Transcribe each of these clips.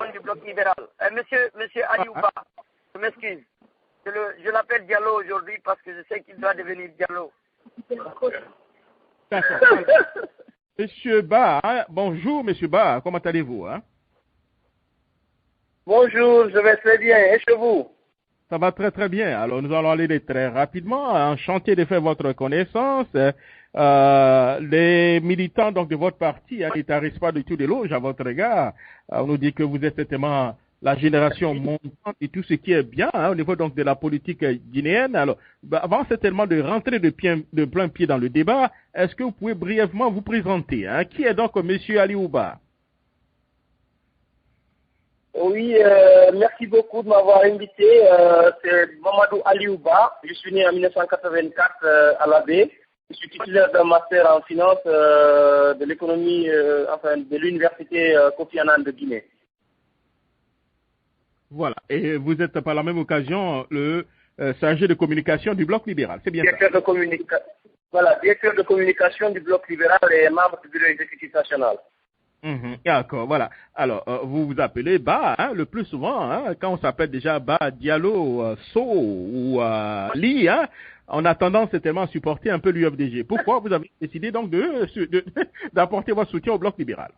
du bloc libéral. Monsieur Aliouba, je m'excuse. Je l'appelle Diallo aujourd'hui parce que je sais qu'il doit devenir Diallo. D'accord. Monsieur Ba, hein? Bonjour Monsieur Ba, comment allez-vous hein? Bonjour, je vais très bien. Et chez vous? Ça va très très bien. Alors nous allons aller très rapidement. Enchanté de faire votre connaissance. Les militants donc de votre parti ne tarissent pas du tout d'éloges à votre égard. On nous dit que vous êtes certainement la génération montante et tout ce qui est bien au niveau donc de la politique guinéenne. Alors, avant certainement de rentrer de plein pied dans le débat, est-ce que vous pouvez brièvement vous présenter hein? Qui est donc Monsieur Aliouba? Oui, merci beaucoup de m'avoir invité. C'est Mamadou Aliouba. Je suis né en 1984 à l'AB. Je suis titulaire d'un master en finance de l'économie, de l'université Kofi Annan de Guinée. Voilà. Et vous êtes par la même occasion le chargé de communication du Bloc libéral. C'est bien ça. Directeur de communication du Bloc libéral et membre du bureau exécutif national. D'accord, voilà. Alors, vous vous appelez Ba, hein, le plus souvent, hein, quand on s'appelle déjà Ba, Diallo, So ou Li, hein, on a tendance certainement à supporter un peu l'UFDG. Pourquoi vous avez décidé donc d'apporter votre soutien au Bloc libéral?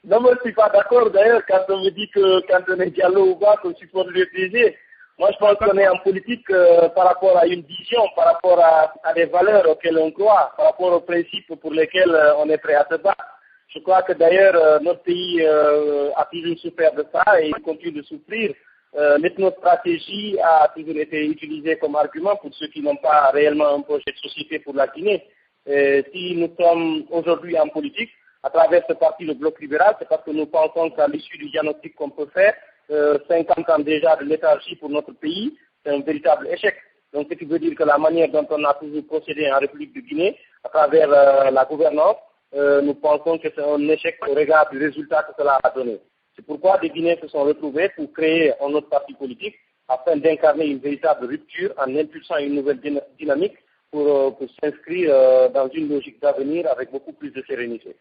Non, moi je ne suis pas d'accord d'ailleurs quand on me dit que quand on est Diallo ou Ba, qu'on supporte l'UFDG. Moi, je pense qu'on est en politique par rapport à une vision, par rapport à des valeurs auxquelles on croit, par rapport aux principes pour lesquels on est prêt à se battre. Je crois que d'ailleurs, notre pays a toujours souffert de ça et il continue de souffrir. L'ethnostratégie a toujours été utilisée comme argument pour ceux qui n'ont pas réellement un projet de société pour la Guinée. Si nous sommes aujourd'hui en politique, à travers ce parti, le Bloc libéral, c'est parce que nous pensons qu'à l'issue du diagnostic qu'on peut faire, 50 ans déjà de léthargie pour notre pays, c'est un véritable échec. Donc, ce qui veut dire que la manière dont on a toujours procédé en République de Guinée, à travers la gouvernance, nous pensons que c'est un échec au regard du résultat que cela a donné. C'est pourquoi des Guinéens se sont retrouvés pour créer un autre parti politique afin d'incarner une véritable rupture en impulsant une nouvelle dynamique pour s'inscrire dans une logique d'avenir avec beaucoup plus de sérénité.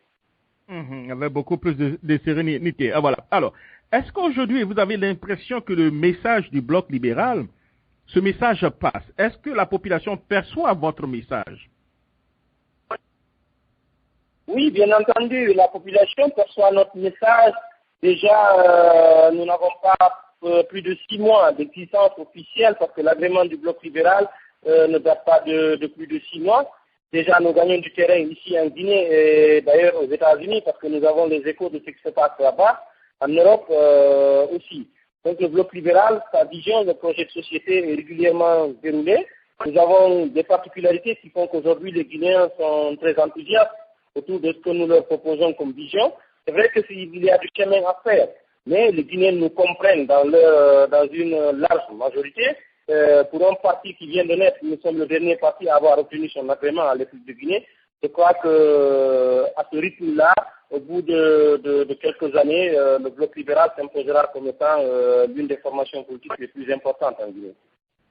Avec beaucoup plus de sérénité. Ah, voilà. Alors, est-ce qu'aujourd'hui, vous avez l'impression que le message du Bloc libéral, ce message passe? Est-ce que la population perçoit votre message? Oui, bien entendu, la population perçoit notre message. Déjà, nous n'avons pas plus de 6 mois d'existence officielle parce que l'agrément du Bloc libéral ne date pas de plus de 6 mois. Déjà, nous gagnons du terrain ici en Guinée et d'ailleurs aux États-Unis parce que nous avons les échos de ce qui se passe là-bas, en Europe aussi. Donc le Bloc libéral, sa vision, le projet de société est régulièrement déroulé. Nous avons des particularités qui font qu'aujourd'hui les Guinéens sont très enthousiastes autour de ce que nous leur proposons comme vision. C'est vrai qu'il y a du chemin à faire, mais les Guinéens nous comprennent dans une large majorité. Pour un parti qui vient de naître, nous sommes le dernier parti à avoir obtenu son agrément à l'État de Guinée. Je crois que à ce rythme-là, au bout de quelques années, le Bloc libéral s'imposera comme étant l'une des formations politiques les plus importantes en Guinée.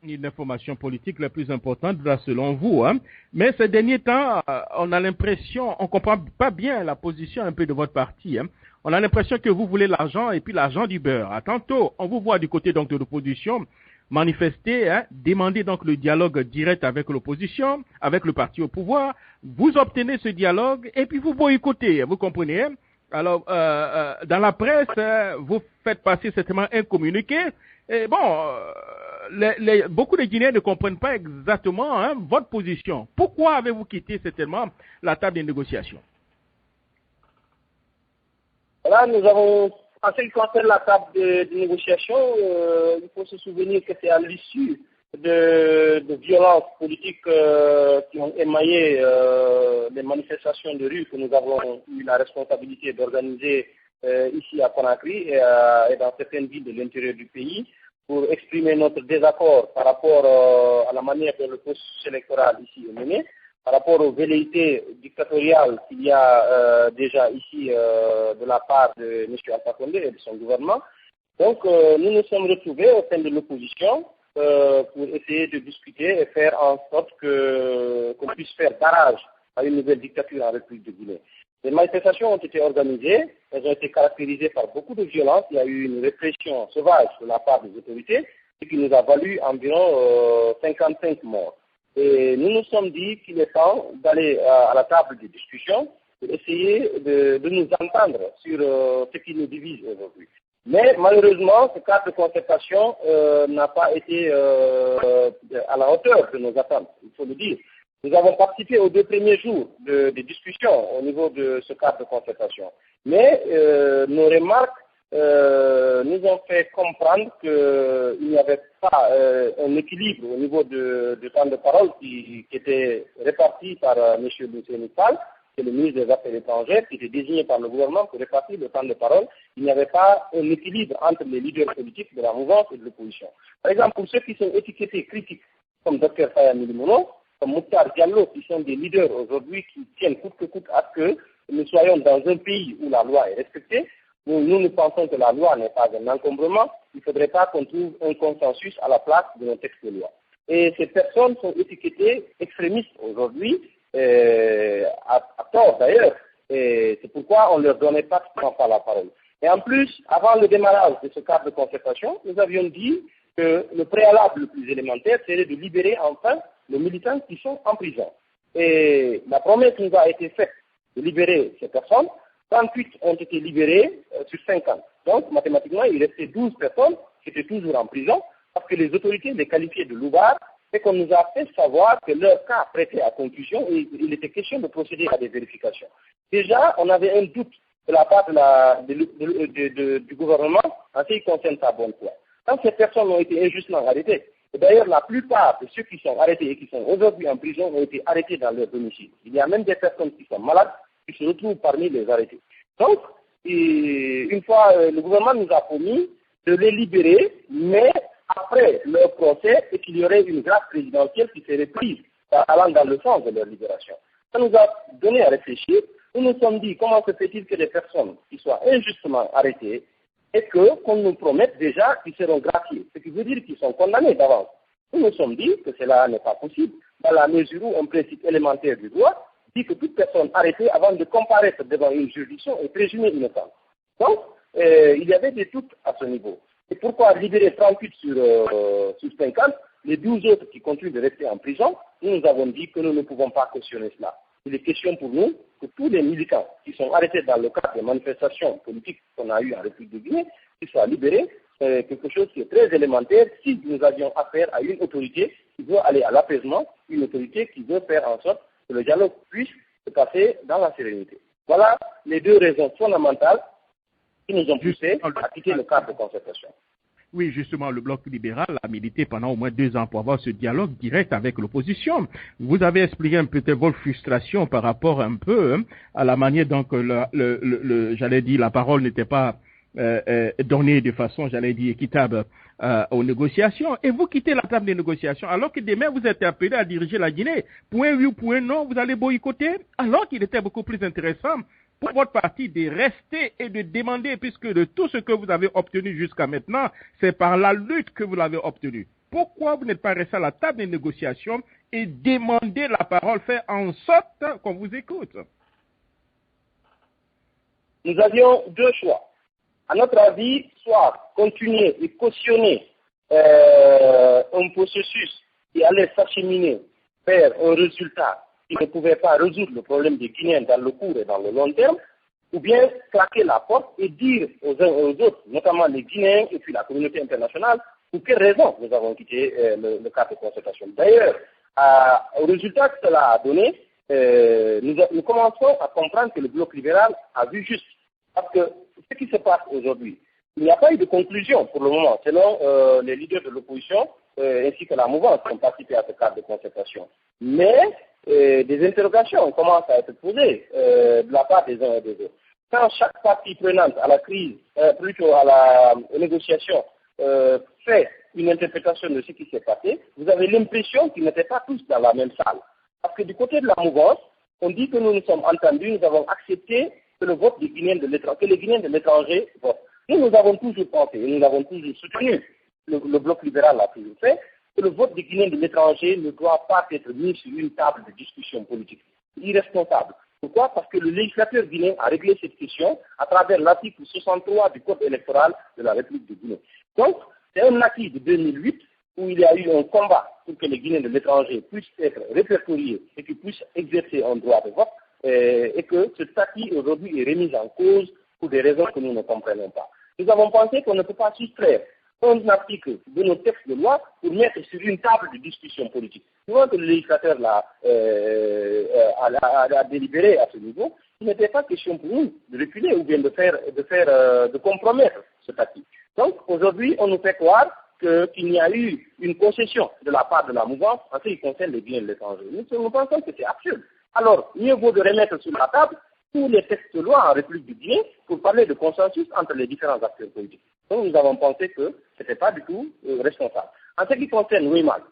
Une des formations politiques les plus importantes, là, selon vous. Hein. Mais ces derniers temps, on a l'impression, on ne comprend pas bien la position un peu de votre parti. Hein. On a l'impression que vous voulez l'argent et puis l'argent du beurre. Tantôt, on vous voit du côté donc de l'opposition manifester, hein, demander donc le dialogue direct avec l'opposition, avec le parti au pouvoir. Vous obtenez ce dialogue et puis vous boycottez, vous comprenez? Hein? Alors, dans la presse, vous faites passer certainement un communiqué. Et bon, beaucoup de Guinéens ne comprennent pas exactement hein, votre position. Pourquoi avez-vous quitté certainement la table des négociations? Là, nous avons, en ce qui concerne la table de négociation, il faut se souvenir que c'est à l'issue de violences politiques qui ont émaillé les manifestations de rue que nous avons eu la responsabilité d'organiser ici à Conakry et dans certaines villes de l'intérieur du pays pour exprimer notre désaccord par rapport à la manière dont le processus électoral ici est mené, par rapport aux velléités dictatoriales qu'il y a déjà ici de la part de M. Alpha Condé et de son gouvernement. Donc nous nous sommes retrouvés au sein de l'opposition pour essayer de discuter et faire en sorte qu'on puisse faire barrage à une nouvelle dictature en République de Guinée. Les manifestations ont été organisées, elles ont été caractérisées par beaucoup de violence, il y a eu une répression sauvage de la part des autorités, ce qui nous a valu environ 55 morts. Et nous nous sommes dit qu'il est temps d'aller à la table de discussion pour essayer de nous entendre sur ce qui nous divise aujourd'hui. Mais malheureusement, ce cadre de concertation n'a pas été à la hauteur de nos attentes, il faut le dire. Nous avons participé aux 2 premiers jours des discussions au niveau de ce cadre de concertation. Mais nos remarques nous ont fait comprendre qu'il n'y avait pas un équilibre au niveau du temps de parole qui était réparti par M. Lucien Fall, qui est le ministre des Affaires étrangères, qui était désigné par le gouvernement pour répartir le temps de parole. Il n'y avait pas un équilibre entre les leaders politiques de la mouvance et de l'opposition. Par exemple, pour ceux qui sont étiquetés critiques, comme Dr Faya Milimono, comme Mokhtar Diallo, qui sont des leaders aujourd'hui qui tiennent coûte que coûte à ce que nous soyons dans un pays où la loi est respectée. Nous pensons que la loi n'est pas un encombrement. Il ne faudrait pas qu'on trouve un consensus à la place de nos textes de loi. Et ces personnes sont étiquetées extrémistes aujourd'hui, à tort d'ailleurs. Et c'est pourquoi on ne leur donnait pas la parole. Et en plus, avant le démarrage de ce cadre de concertation, nous avions dit que le préalable le plus élémentaire serait de libérer enfin les militants qui sont en prison. Et la promesse nous a été faite de libérer ces personnes. 38 ont été libérés sur 50. Donc, mathématiquement, il restait 12 personnes qui étaient toujours en prison parce que les autorités les qualifiaient de loubards et qu'on nous a fait savoir que leur cas prêtait à conclusion et il était question de procéder à des vérifications. Déjà, on avait un doute de la part du gouvernement en ce qui concerne sa bonne foi. Quand ces personnes ont été injustement arrêtées, et d'ailleurs la plupart de ceux qui sont arrêtés et qui sont aujourd'hui en prison ont été arrêtés dans leur domicile. Il y a même des personnes qui sont malades qui se retrouvent parmi les arrêtés. Donc, une fois, le gouvernement nous a promis de les libérer, mais après leur procès, et qu'il y aurait une grâce présidentielle qui serait prise allant dans le sens de leur libération. Ça nous a donné à réfléchir. Nous nous sommes dit, comment se fait-il que des personnes qui soient injustement arrêtées et qu'on nous promette déjà qu'ils seront graciés, ce qui veut dire qu'ils sont condamnés d'avance. Nous nous sommes dit que cela n'est pas possible, dans la mesure où un principe élémentaire du droit dit que toute personne arrêtée avant de comparaître devant une juridiction est présumée innocente. Donc, il y avait des doutes à ce niveau. Et pourquoi libérer 38 sur 50, les 12 autres qui continuent de rester en prison, nous avons dit que nous ne pouvons pas cautionner cela. Il est question pour nous que tous les militants qui sont arrêtés dans le cadre des manifestations politiques qu'on a eues en République de Guinée, qu'ils soient libérés. C'est quelque chose qui est très élémentaire si nous avions affaire à une autorité qui veut aller à l'apaisement, une autorité qui veut faire en sorte que le dialogue puisse se passer dans la sérénité. Voilà les 2 raisons fondamentales qui nous ont poussé à quitter le cadre de concertation. Oui, justement, le Bloc libéral a milité pendant au moins 2 ans pour avoir ce dialogue direct avec l'opposition. Vous avez expliqué un peu votre frustration par rapport un peu à la manière dont j'allais dire, la parole n'était pas donnée de façon, j'allais dire, équitable aux négociations. Et vous quittez la table des négociations alors que demain vous êtes appelé à diriger la Guinée. Point oui ou point non, vous allez boycotter, alors qu'il était beaucoup plus intéressant pour votre parti de rester et de demander, puisque de tout ce que vous avez obtenu jusqu'à maintenant, c'est par la lutte que vous l'avez obtenu. Pourquoi vous n'êtes pas resté à la table des négociations et demander la parole, faire en sorte qu'on vous écoute? Nous avions 2 choix. À notre avis, soit continuer et cautionner un processus qui allait s'acheminer vers un résultat qui ne pouvait pas résoudre le problème des Guinéens dans le court et dans le long terme, ou bien claquer la porte et dire aux uns et aux autres, notamment les Guinéens et puis la communauté internationale, pour quelles raisons nous avons quitté le cadre de concertation. D'ailleurs, au résultat que cela a donné, nous commençons à comprendre que le Bloc libéral a vu juste. Parce que ce qui se passe aujourd'hui, il n'y a pas eu de conclusion pour le moment, selon les leaders de l'opposition ainsi que la mouvance qui ont participé à ce cadre de concertation. Mais des interrogations commencent à être posées de la part des uns et des autres. Quand chaque partie prenante à la crise, plutôt à la négociation, fait une interprétation de ce qui s'est passé, vous avez l'impression qu'ils n'étaient pas tous dans la même salle. Parce que du côté de la mouvance, on dit que nous nous sommes entendus, nous avons accepté que le vote des Guinéens de l'étranger, que les Guinéens de l'étranger votent. Nous avons toujours pensé, et nous avons toujours soutenu, le Bloc libéral l'a toujours fait, que le vote des Guinéens de l'étranger ne doit pas être mis sur une table de discussion politique. C'est irresponsable. Pourquoi? Parce que le législateur guinéen a réglé cette question à travers l'article 63 du Code électoral de la République de Guinée. Donc, c'est un acquis de 2008 où il y a eu un combat pour que les Guinéens de l'étranger puissent être répertoriés et qu'ils puissent exercer un droit de vote, et que ce statut aujourd'hui est remis en cause pour des raisons que nous ne comprenons pas. Nous avons pensé qu'on ne peut pas soustraire un article de nos textes de loi pour mettre sur une table de discussion politique. Souvent que le législateur a délibéré à ce niveau, il n'était pas question pour nous de reculer ou bien de compromettre ce statut. Donc aujourd'hui, on nous fait croire qu'il y a eu une concession de la part de la mouvance en ce qui concerne les biens de l'étranger. Nous pensons que c'est absurde. Alors, mieux vaut de remettre sur la table tous les textes de loi en République du Guinée pour parler de consensus entre les différents acteurs politiques. Donc nous avons pensé que ce n'était pas du tout responsable. En ce qui concerne Weymark,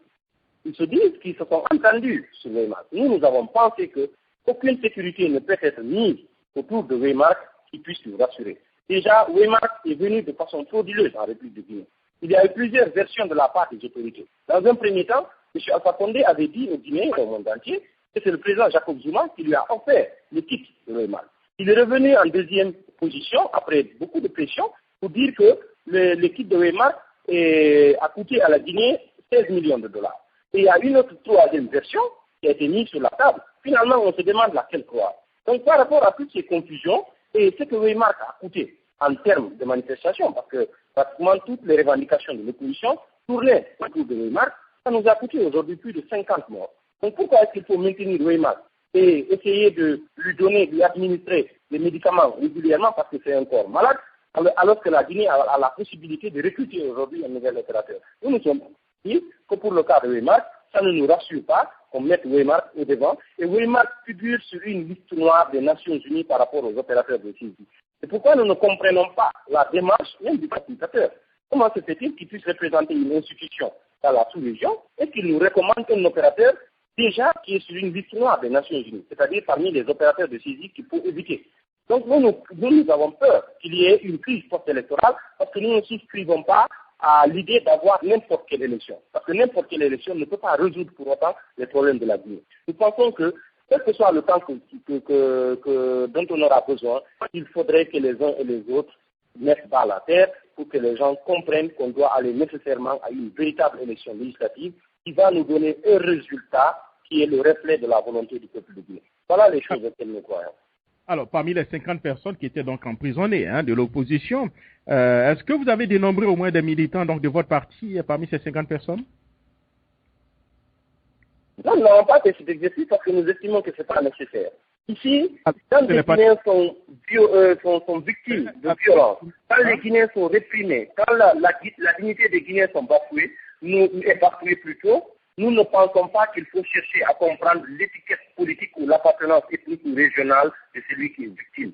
ils se disent qu'ils se sont entendus sur Weymark. Nous avons pensé qu'aucune sécurité ne peut être mise autour de Weymark qui puisse nous rassurer. Déjà, Weymark est venu de façon frauduleuse en République du Guinée. Il y a eu plusieurs versions de la part des autorités. Dans un premier temps, M. Alpha Condé avait dit aux Guinéens et au monde entier que c'est le président Jacob Zuma qui lui a offert le kit de Weymark. Il est revenu en deuxième position, après beaucoup de pression, pour dire que le kit de Weymark a coûté à la Guinée 16 millions de dollars. Et il y a une autre troisième version qui a été mise sur la table. Finalement, on se demande laquelle croire. Donc, par rapport à toutes ces confusions, et ce que Weymark a coûté en termes de manifestation, parce que pratiquement toutes les revendications de l'opposition tournaient autour de Weymark, ça nous a coûté aujourd'hui plus de 50 morts. Donc, pourquoi est-ce qu'il faut maintenir Weymark et essayer de lui administrer les médicaments régulièrement parce que c'est un corps malade, alors que la Guinée a la possibilité de recruter aujourd'hui un nouvel opérateur. Nous sommes dit que pour le cas de Weymark, ça ne nous rassure pas qu'on mette Weymark au devant. Et Weymark figure sur une liste noire des Nations Unies par rapport aux opérateurs de CISI. C'est pourquoi nous ne comprenons pas la démarche même du facilitateur. Comment se fait-il qu'il puisse représenter une institution dans la sous-région et qu'il nous recommande un opérateur déjà qui est sur une liste noire des Nations Unies, c'est-à-dire parmi les opérateurs de CISI qu'il faut éviter. Donc nous avons peur qu'il y ait une crise post-électorale parce que nous ne souscrivons pas à l'idée d'avoir n'importe quelle élection. Parce que n'importe quelle élection ne peut pas résoudre pour autant les problèmes de la Guinée. Nous pensons que, quel que soit le temps dont on aura besoin, il faudrait que les uns et les autres mettent bas la terre pour que les gens comprennent qu'on doit aller nécessairement à une véritable élection législative qui va nous donner un résultat qui est le reflet de la volonté du peuple de Guinée. Voilà les choses auxquelles nous croyons. Alors, parmi les 50 personnes qui étaient donc emprisonnées de l'opposition, est-ce que vous avez dénombré au moins des militants donc, de votre parti parmi ces 50 personnes? Non, nous n'avons pas fait cet exercice parce que nous estimons que ce n'est pas nécessaire. Ici, quand les Guinéens sont victimes de violence, quand les Guinéens sont réprimés, quand la dignité des Guinéens sont bafouées, plutôt, nous ne pensons pas qu'il faut chercher à comprendre l'étiquette politique ou l'appartenance ethnique ou régionale de celui qui est victime.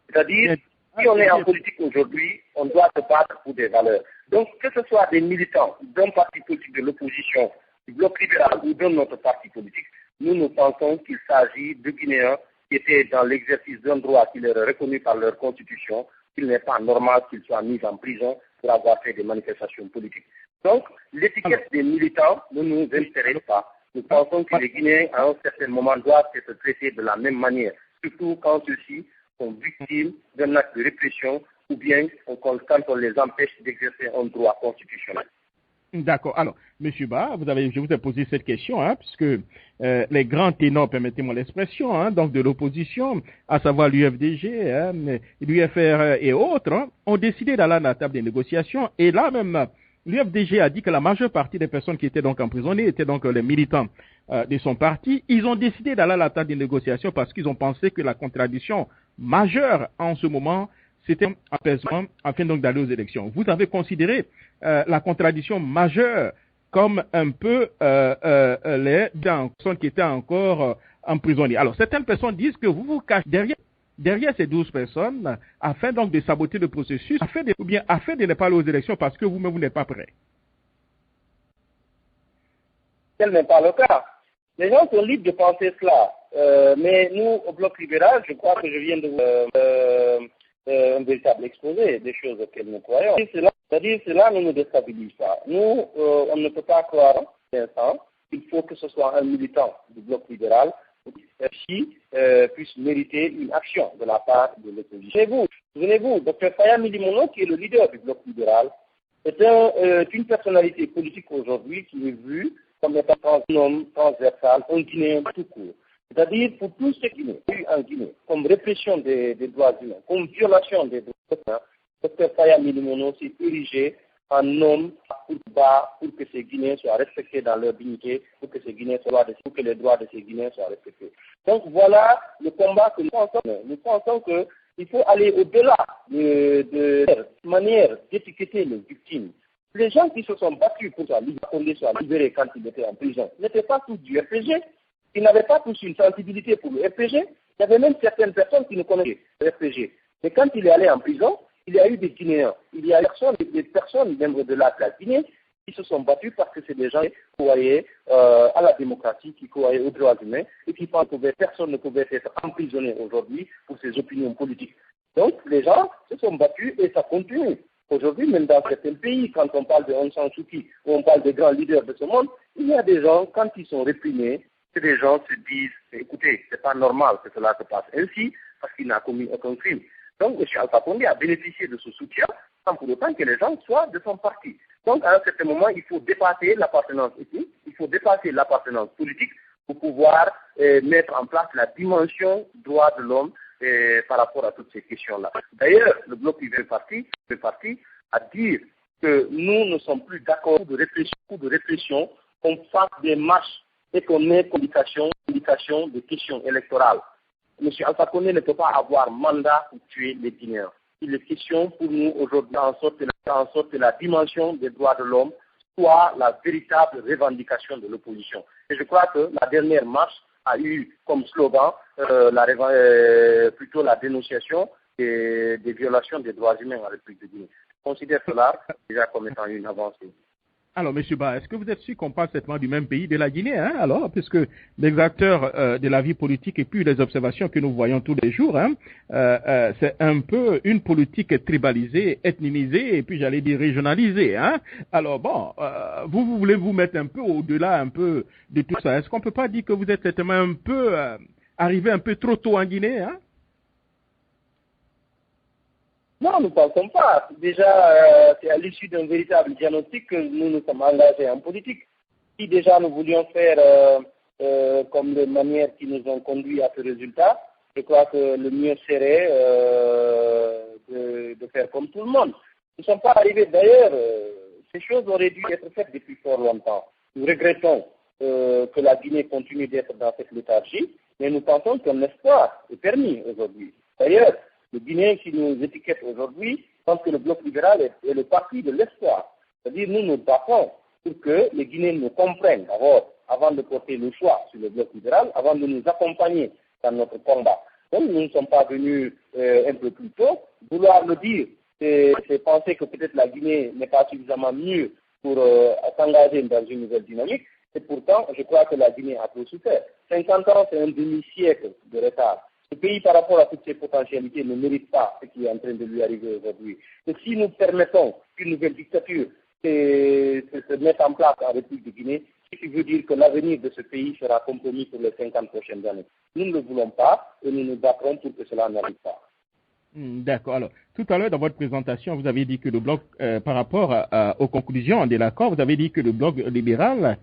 C'est-à-dire, si on est en politique aujourd'hui, on doit se battre pour des valeurs. Donc, que ce soit des militants d'un parti politique de l'opposition, du bloc libéral ou d'un autre parti politique, nous pensons qu'il s'agit de Guinéens qui étaient dans l'exercice d'un droit qui leur est reconnu par leur constitution, qu'il n'est pas normal qu'ils soient mis en prison pour avoir fait des manifestations politiques. Donc, l'étiquette des militants ne nous intéresse pas. Nous pensons que les Guinéens, à un certain moment, doivent être traités de la même manière, surtout quand ceux-ci sont victimes d'un acte de répression ou bien quand on les empêche d'exercer un droit constitutionnel. D'accord. Alors, M. Ba, je vous ai posé cette question, puisque les grands ténors, permettez-moi l'expression, donc de l'opposition, à savoir l'UFDG, l'UFR et autres, ont décidé d'aller à la table des négociations. Et là même, l'UFDG a dit que la majeure partie des personnes qui étaient donc emprisonnées étaient donc les militants de son parti. Ils ont décidé d'aller à la table des négociations parce qu'ils ont pensé que la contradiction majeure en ce moment, c'était un apaisement afin donc d'aller aux élections. Vous avez considéré la contradiction majeure comme un peu les personnes qui étaient encore emprisonnées. Alors, certaines personnes disent que vous vous cachez derrière ces 12 personnes afin donc de saboter le processus, afin de ne pas aller aux élections parce que vous-même vous n'êtes pas prêt. Tel n'est pas le cas. Les gens sont libres de penser cela. Mais nous, au Bloc libéral, je crois que je viens de vous un véritable exposé des choses auxquelles nous croyons. C'est-à-dire cela ne nous déstabilise pas. Nous, on ne peut pas croire pour l'instant qu'il faut que ce soit un militant du Bloc libéral puisse mériter une action de la part de l'opposition. Souvenez-vous, Dr Faya Milimono, qui est le leader du bloc libéral, est une personnalité politique aujourd'hui qui est vue comme étant un homme transversal, un Guinéen tout court. C'est-à-dire pour tout ce qui est eu en Guinée, comme répression des droits humains, comme violation des droits humains, Dr Faya Milimono s'est érigé en homme pour que ces Guinéens soient respectés dans leur dignité, pour que les droits de ces Guinéens soient respectés. Donc voilà le combat que nous pensons. Nous pensons qu'il faut aller au-delà de manière d'étiqueter les victimes. Les gens qui se sont battus pour que soit libéré quand il était en prison n'étaient pas tous du RPG. Ils n'avaient pas tous une sensibilité pour le RPG. Il y avait même certaines personnes qui ne connaissaient le RPG. Mais quand il est allé en prison, il y a eu des Guinéens. Il y a des personnes, même au-delà de la Guinée, qui se sont battus parce que c'est des gens qui croyaient à la démocratie, qui croyaient aux droits humains et qui pensent que personne ne pouvait être emprisonné aujourd'hui pour ses opinions politiques. Donc, les gens se sont battus et ça continue. Aujourd'hui, même dans certains pays, quand on parle de Aung San Suu Kyi ou on parle des grands leaders de ce monde, il y a des gens, quand ils sont réprimés, que des gens se disent, écoutez, c'est pas normal que cela se passe ainsi parce qu'il n'a commis aucun crime. Donc, M. Alpha Condé a bénéficié de ce soutien sans pour autant que les gens soient de son parti. Donc, à un certain moment, il faut dépasser l'appartenance ethnique, il faut dépasser l'appartenance politique pour pouvoir mettre en place la dimension droit de l'homme par rapport à toutes ces questions-là. D'ailleurs, le bloc qui fait partie à dire que nous ne sommes plus d'accord de réflexion, qu'on fasse des marches et qu'on ait communication de questions électorales. M. Alpha Condé ne peut pas avoir mandat pour tuer les Guinéens. Il est question pour nous aujourd'hui en sorte que la dimension des droits de l'homme soit la véritable revendication de l'opposition. Et je crois que la dernière marche a eu comme slogan plutôt la dénonciation des violations des droits humains en République de Guinée. Je considère cela déjà comme étant une avancée. Alors, M. Ba, est-ce que vous êtes sûr qu'on parle certainement du même pays, de la Guinée, hein, alors, puisque les acteurs de la vie politique et puis les observations que nous voyons tous les jours, hein, c'est un peu une politique tribalisée, ethnilisée et puis j'allais dire régionalisée, hein. Alors bon, vous voulez vous mettre un peu au-delà un peu de tout ça. Est-ce qu'on peut pas dire que vous êtes certainement un peu arrivé un peu trop tôt en Guinée, hein? Non, nous ne pensons pas. Déjà, c'est à l'issue d'un véritable diagnostic que nous nous sommes engagés en politique. Si déjà nous voulions faire comme les manières qui nous ont conduit à ce résultat, je crois que le mieux serait de faire comme tout le monde. Nous ne sommes pas arrivés d'ailleurs, ces choses auraient dû être faites depuis fort longtemps. Nous regrettons que la Guinée continue d'être dans cette léthargie, mais nous pensons qu'un espoir est permis aujourd'hui. D'ailleurs, le Guinéen qui nous étiquette aujourd'hui pense que le bloc libéral est le parti de l'espoir. C'est-à-dire nous nous battons pour que les Guinéens nous comprennent d'abord avant de porter le choix sur le bloc libéral, avant de nous accompagner dans notre combat. Donc nous ne sommes pas venus un peu plus tôt. Vouloir le dire, c'est penser que peut-être la Guinée n'est pas suffisamment mieux pour s'engager dans une nouvelle dynamique. Et pourtant, je crois que la Guinée a trop souffert. 50 ans, c'est un demi-siècle de retard. Ce pays, par rapport à toutes ses potentialités, ne mérite pas ce qui est en train de lui arriver aujourd'hui. Et si nous permettons qu'une nouvelle dictature se mette en place en République de Guinée, ce qui veut dire que l'avenir de ce pays sera compromis pour les 50 prochaines années. Nous ne le voulons pas et nous nous battrons pour que cela n'arrive pas. D'accord. Alors, tout à l'heure, dans votre présentation, vous avez dit que le bloc, par rapport aux conclusions de l'accord, vous avez dit que le bloc libéral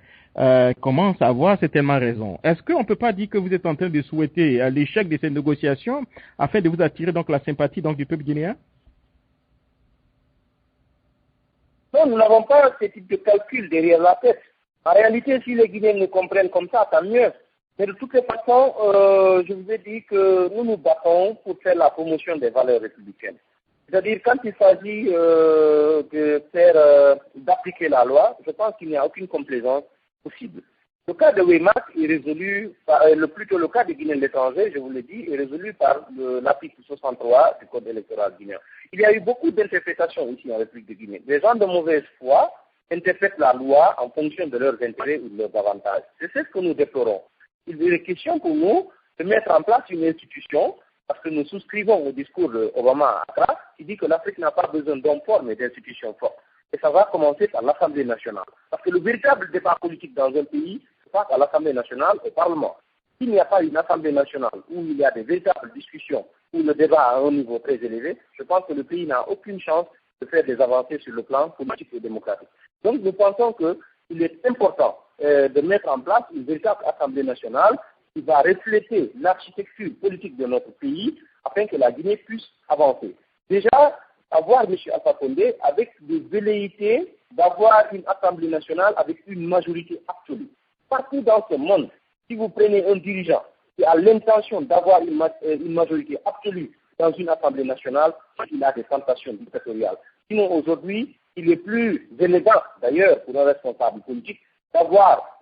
commence à avoir certainement raison. Est-ce qu'on ne peut pas dire que vous êtes en train de souhaiter l'échec de ces négociations afin de vous attirer donc la sympathie donc, du peuple guinéen? Non, nous n'avons pas ce type de calcul derrière la tête. En réalité, si les Guinéens nous comprennent comme ça, tant mieux. Mais de toutes les façons, je vous ai dit que nous nous battons pour faire la promotion des valeurs républicaines. C'est-à-dire, quand il s'agit d'appliquer la loi, je pense qu'il n'y a aucune complaisance possible. Le cas de Weymak est résolu, plutôt le cas de Guinée de l'étranger, je vous l'ai dit, est résolu par l'article 63 du Code électoral guinéen. Il y a eu beaucoup d'interprétations ici en République de Guinée. Les gens de mauvaise foi interprètent la loi en fonction de leurs intérêts ou de leurs avantages. C'est ce que nous déplorons. Il est question pour nous de mettre en place une institution, parce que nous souscrivons au discours d'Obama à Accra, qui dit que l'Afrique n'a pas besoin d'hommes forts, mais d'institutions fortes. Et ça va commencer par l'Assemblée nationale. Parce que le véritable débat politique dans un pays se passe à l'Assemblée nationale, au Parlement. s'il n'y a pas une Assemblée nationale où il y a des véritables discussions, où le débat à un niveau très élevé, je pense que le pays n'a aucune chance de faire des avancées sur le plan politique et démocratique. Donc nous pensons qu'il est important de mettre en place une véritable Assemblée nationale qui va refléter l'architecture politique de notre pays afin que la Guinée puisse avancer. Déjà, avoir M. Alpha Condé avec des velléités d'avoir une Assemblée nationale avec une majorité absolue. Partout dans ce monde, si vous prenez un dirigeant qui a l'intention d'avoir une majorité absolue dans une Assemblée nationale, il a des tentations dictatoriales. Sinon, aujourd'hui, il est plus élégant, d'ailleurs, pour un responsable politique, d'avoir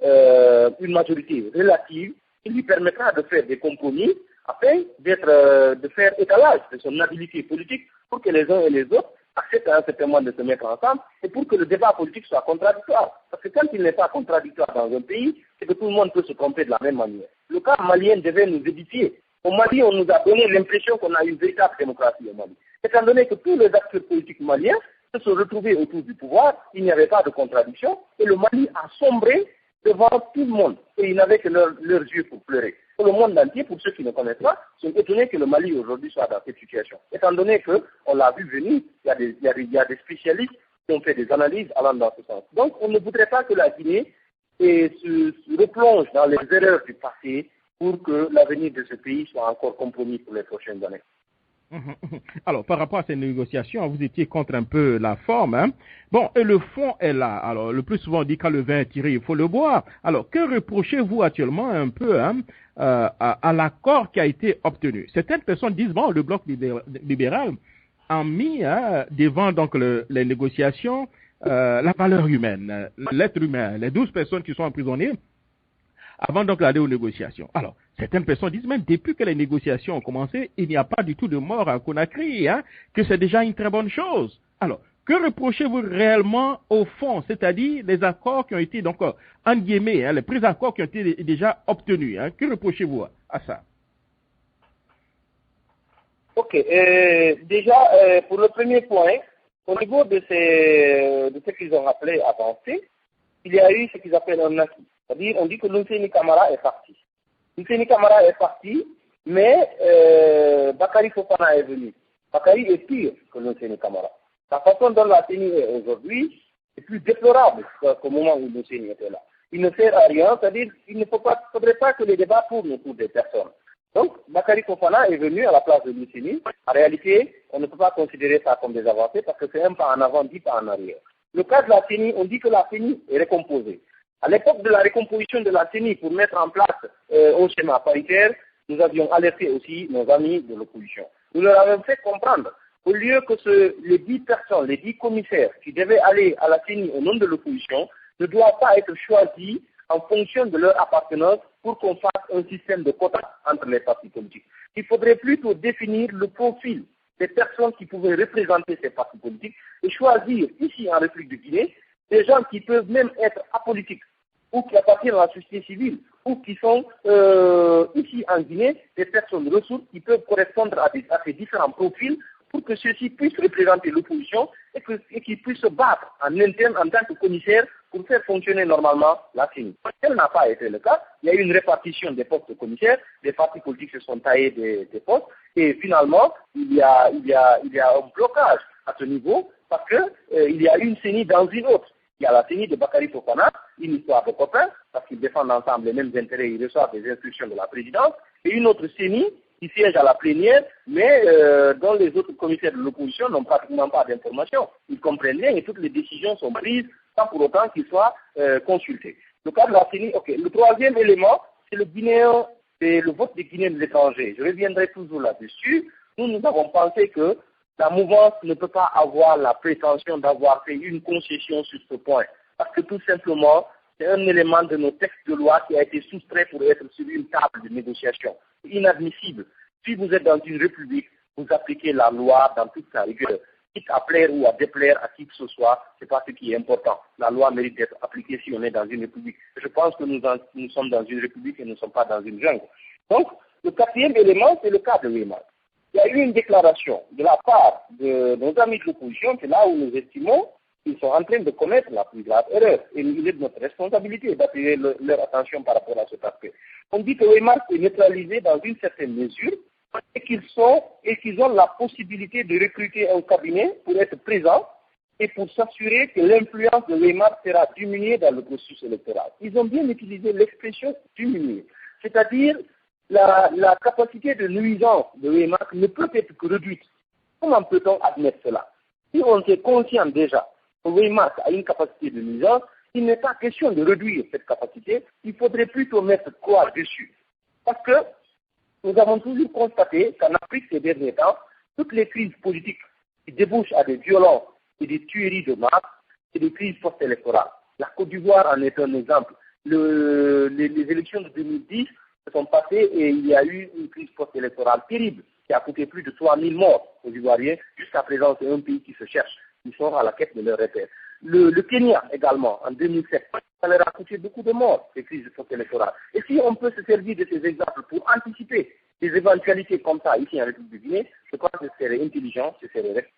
une majorité relative qui lui permettra de faire des compromis afin de faire étalage de son habilité politique pour que les uns et les autres acceptent à un certain moment de se mettre ensemble et pour que le débat politique soit contradictoire. Parce que quand il n'est pas contradictoire dans un pays, c'est que tout le monde peut se tromper de la même manière. Le cas malien devait nous édifier. Au Mali, on nous a donné l'impression qu'on a une véritable démocratie au Mali. Étant donné que tous les acteurs politiques maliens se sont retrouvés autour du pouvoir, il n'y avait pas de contradiction et le Mali a sombré devant tout le monde et ils n'avaient que leurs yeux pour pleurer. Pour le monde entier, pour ceux qui ne connaissent pas, sont étonnés que le Mali aujourd'hui soit dans cette situation. Étant donné qu'on l'a vu venir, il y a des spécialistes qui ont fait des analyses allant dans ce sens. Donc on ne voudrait pas que la Guinée se replonge dans les erreurs du passé pour que l'avenir de ce pays soit encore compromis pour les prochaines années. Alors, par rapport à ces négociations, vous étiez contre un peu la forme, hein? Bon, et le fond est là. Alors, le plus souvent on dit quand le vin est tiré, il faut le boire. Alors, que reprochez-vous actuellement un peu à l'accord qui a été obtenu? Certaines personnes disent, bon, le bloc libéral a mis devant donc les négociations la valeur humaine, l'être humain, les 12 personnes qui sont emprisonnées avant donc d'aller aux négociations. Alors, certaines personnes disent même depuis que les négociations ont commencé, il n'y a pas du tout de mort à Conakry, hein, que c'est déjà une très bonne chose. Alors, que reprochez-vous réellement au fond, c'est-à-dire les accords qui ont été donc, en guillemets, les pré-accords qui ont été déjà obtenus, hein, que reprochez-vous à ça? Ok, déjà, pour le premier point, au niveau de ce qu'ils ont appelé avancé, il y a eu ce qu'ils appellent un acquis. C'est-à-dire, on dit que Lumseni Camara est parti. Lumseni Camara est parti, mais Bakary Fofana est venu. Bakary est pire que Lumseni Camara. La façon dont la CENI est aujourd'hui est plus déplorable qu'au moment où Lumseni était là. Il ne sert à rien, c'est-à-dire qu'il ne faudrait pas que les débats tournent autour des personnes. Donc, Bakary Fofana est venu à la place de Lumseni. En réalité, on ne peut pas considérer ça comme des avancées parce que c'est un pas en avant, 10 pas en arrière. Le cas de la CENI, on dit que la CENI est recomposée. À l'époque de la recomposition de la CENI pour mettre en place un schéma paritaire, nous avions alerté aussi nos amis de l'opposition. Nous leur avons fait comprendre, au lieu que les 10 personnes, les 10 commissaires qui devaient aller à la CENI au nom de l'opposition ne doivent pas être choisis en fonction de leur appartenance pour qu'on fasse un système de quotas entre les partis politiques. Il faudrait plutôt définir le profil des personnes qui pouvaient représenter ces partis politiques et choisir ici en République de Guinée des gens qui peuvent même être apolitiques ou qui appartiennent à la société civile ou qui sont ici en Guinée des personnes ressources qui peuvent correspondre à ces différents profils pour que ceux-ci puissent représenter l'opposition et qu'ils puissent se battre en interne en tant que commissaire pour faire fonctionner normalement la CENI. Tel n'a pas été le cas. Il y a eu une répartition des postes de commissaires, les partis politiques se sont taillés des postes et finalement il y a un blocage à ce niveau parce qu'il y a une CENI dans une autre. Il y a la CENI de Bakary Fofana, une histoire de copains, parce qu'ils défendent ensemble les mêmes intérêts, ils reçoivent des instructions de la présidence, et une autre CENI qui siège à la plénière, mais dont les autres commissaires de l'opposition n'ont pratiquement pas d'informations. Ils comprennent rien et toutes les décisions sont prises sans pour autant qu'ils soient consultés. Le cas de la CENI, ok. Le troisième élément, c'est le vote des Guinéens de l'étranger. Je reviendrai toujours là-dessus. Nous avons pensé que la mouvance ne peut pas avoir la prétention d'avoir fait une concession sur ce point. Parce que tout simplement, c'est un élément de nos textes de loi qui a été soustrait pour être sur une table de négociation. C'est inadmissible. Si vous êtes dans une république, vous appliquez la loi dans toute sa rigueur. Quitte à plaire ou à déplaire à qui que ce soit, c'est pas ce qui est important. La loi mérite d'être appliquée si on est dans une république. Je pense que nous sommes dans une république et nous ne sommes pas dans une jungle. Donc, le quatrième élément, c'est le cas de Weimar. Il y a eu une déclaration de la part de nos amis de l'opposition, c'est là où nous estimons qu'ils sont en train de commettre la plus grave erreur. Et il est de notre responsabilité d'attirer leur attention par rapport à cet aspect. on dit que Weimar est neutralisé dans une certaine mesure et qu'ils ont la possibilité de recruter un cabinet pour être présent et pour s'assurer que l'influence de Weimar sera diminuée dans le processus électoral. Ils ont bien utilisé l'expression diminuée, c'est-à-dire la capacité de nuisance de Weimar ne peut être que réduite. Comment peut-on admettre cela? Si on est conscient déjà que Weimar a une capacité de nuisance, il n'est pas question de réduire cette capacité, il faudrait plutôt mettre quoi dessus. Parce que nous avons toujours constaté qu'en Afrique ces derniers temps, toutes les crises politiques qui débouchent à des violences et des tueries de masse, c'est des crises post-électorales. La Côte d'Ivoire en est un exemple. Les élections de 2010 se sont passées et il y a eu une crise post-électorale terrible qui a coûté plus de 3000 morts aux Ivoiriens. Jusqu'à présent, c'est un pays qui se cherche. Ils sont à la quête de leur repère. Le Kenya également, en 2007, ça leur a coûté beaucoup de morts, ces crises post-électorales. Et si on peut se servir de ces exemples pour anticiper des éventualités comme ça ici en République de Guinée, je crois que ce serait intelligent, ce serait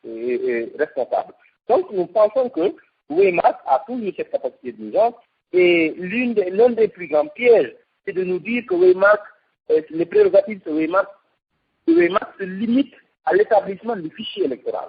responsable. Donc nous pensons que Weimar a toujours cette capacité de nuisance et l'un des plus grands pièges, c'est de nous dire que Weimar, les prérogatives de Weimar se limitent à l'établissement du fichier électoral.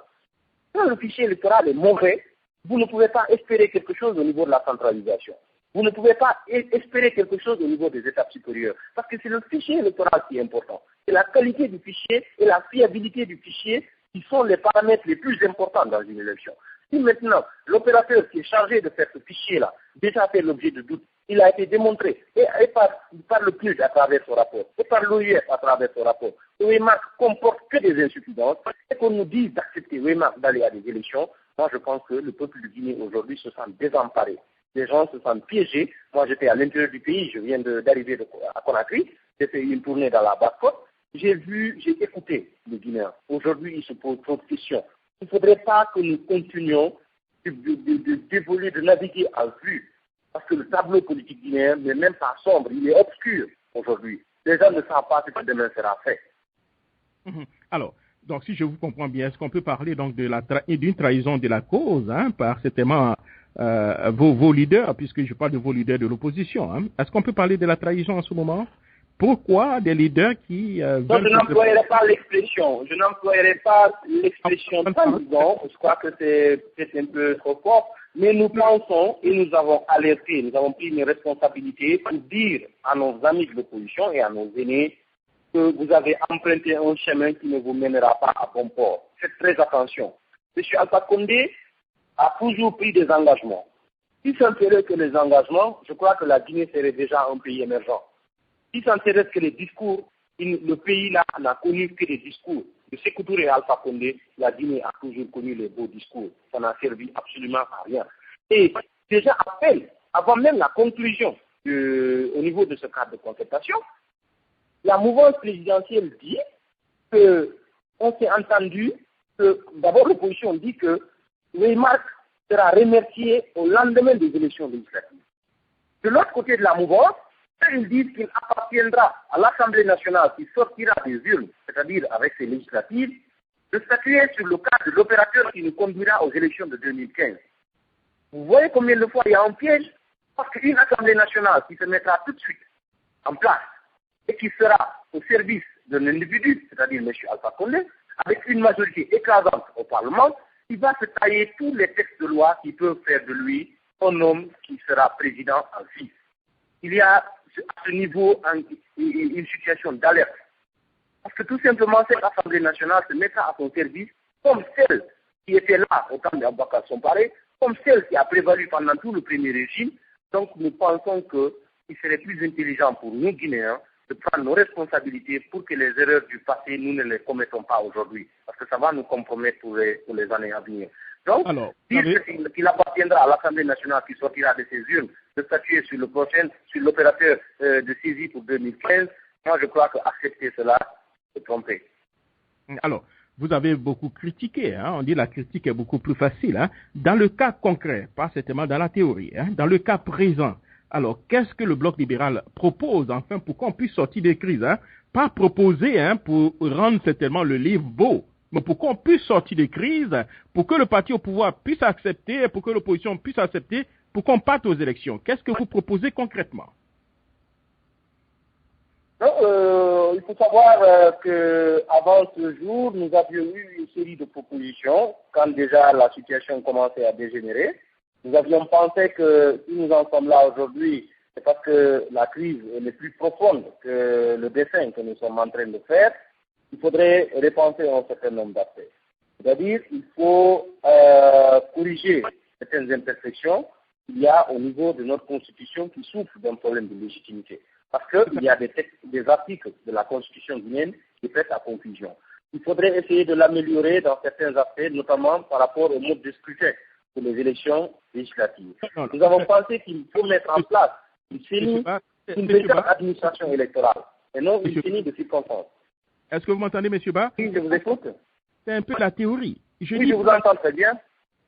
Quand le fichier électoral est mauvais, vous ne pouvez pas espérer quelque chose au niveau de la centralisation. Vous ne pouvez pas espérer quelque chose au niveau des étapes supérieures. Parce que c'est le fichier électoral qui est important. C'est la qualité du fichier et la fiabilité du fichier qui sont les paramètres les plus importants dans une élection. Si maintenant, l'opérateur qui est chargé de faire ce fichier-là déjà fait l'objet de doutes, il a été démontré et par le PNUD à travers son rapport, et par l'OIF à travers son rapport, que Weimar comporte que des insuffisances, et qu'on nous dise d'accepter Weimar d'aller à des élections, moi je pense que le peuple de Guinée aujourd'hui se sent désemparé. Les gens se sentent piégés. Moi j'étais à l'intérieur du pays, je viens d'arriver à Conakry, j'ai fait une tournée dans la Basse-Côte, j'ai écouté les Guinéens. Aujourd'hui ils se posent trop de questions. Il ne faudrait pas que nous continuions d'évoluer, de naviguer en vue. Parce que le tableau politique guinéen n'est même pas sombre, il est obscur aujourd'hui. Les gens ne savent pas ce que demain sera fait. Alors, donc si je vous comprends bien, est-ce qu'on peut parler donc d'une trahison de la cause par certainement vos leaders, puisque je parle de vos leaders de l'opposition. Est-ce qu'on peut parler de la trahison en ce moment? Pourquoi des leaders qui... Non, je n'employerai pas l'expression. Je n'employerai pas l'expression trahison. Je crois que c'est un peu trop fort. Mais nous pensons et nous avons alerté, nous avons pris une responsabilité pour dire à nos amis de l'opposition et à nos aînés que vous avez emprunté un chemin qui ne vous mènera pas à bon port. Faites très attention. M. Alpha Condé a toujours pris des engagements. Si ça n'intéresse que les engagements, je crois que la Guinée serait déjà un pays émergent. Si ça n'intéresse que les discours, le pays n'a connu que des discours. De Sékou Touré et Alpha Condé, la Guinée a toujours connu les beaux discours. Ça n'a servi absolument à rien. Et déjà avant même la conclusion au niveau de ce cadre de concertation, la mouvance présidentielle dit qu'on s'est entendu que, d'abord l'opposition dit que Weimar sera remercié au lendemain des élections législatives. De l'autre côté de la mouvance, ils disent qu'il appartiendra à l'Assemblée nationale qui sortira des urnes, c'est-à-dire avec ses législatives, de statuer sur le cas de l'opérateur qui nous conduira aux élections de 2015. Vous voyez combien de fois il y a un piège? Parce qu'une Assemblée nationale qui se mettra tout de suite en place et qui sera au service d'un individu, c'est-à-dire M. Alpha Condé, avec une majorité écrasante au Parlement, il va se tailler tous les textes de loi qui peuvent faire de lui un homme qui sera président en vie. Il y a à ce niveau une situation d'alerte. Parce que tout simplement, cette Assemblée nationale se mettra à son service comme celle qui était là au temps d'Aboubacar Somparé, comme celle qui a prévalu pendant tout le premier régime. Donc nous pensons qu'il serait plus intelligent pour nous, Guinéens, de prendre nos responsabilités pour que les erreurs du passé, nous ne les commettons pas aujourd'hui. Parce que ça va nous compromettre pour les années à venir. Donc, dire qu'il appartiendra à l'Assemblée nationale qui sortira de ses urnes de statuer sur l'opérateur de saisie pour 2015, moi je crois qu'accepter cela, c'est tromper. Alors, vous avez beaucoup critiqué, on dit la critique est beaucoup plus facile. Dans le cas concret, pas certainement dans la théorie, dans le cas présent, alors qu'est-ce que le Bloc libéral propose enfin pour qu'on puisse sortir des crises? Pas proposer pour rendre certainement le livre beau, mais pour qu'on puisse sortir des crises, pour que le parti au pouvoir puisse accepter, pour que l'opposition puisse accepter, pour qu'on parte aux élections. Qu'est-ce que vous proposez concrètement? Il faut savoir qu'avant ce jour, nous avions eu une série de propositions quand déjà la situation commençait à dégénérer. Nous avions pensé que si nous en sommes là aujourd'hui, c'est parce que la crise est plus profonde que le dessin que nous sommes en train de faire. Il faudrait repenser un certain nombre d'aspects. C'est-à-dire qu'il faut corriger certaines imperfections qu'il y a au niveau de notre Constitution qui souffrent d'un problème de légitimité. Parce qu'il y a des articles de la Constitution guinéenne qui prêtent à confusion. Il faudrait essayer de l'améliorer dans certains aspects, notamment par rapport au mode de scrutin pour les élections législatives. Nous avons pensé qu'il faut mettre en place une véritable administration électorale et non une série de circonstances. Est-ce que vous m'entendez, M. Ba? Oui, je vous écoute. C'est un peu la théorie. Je vous entends très bien.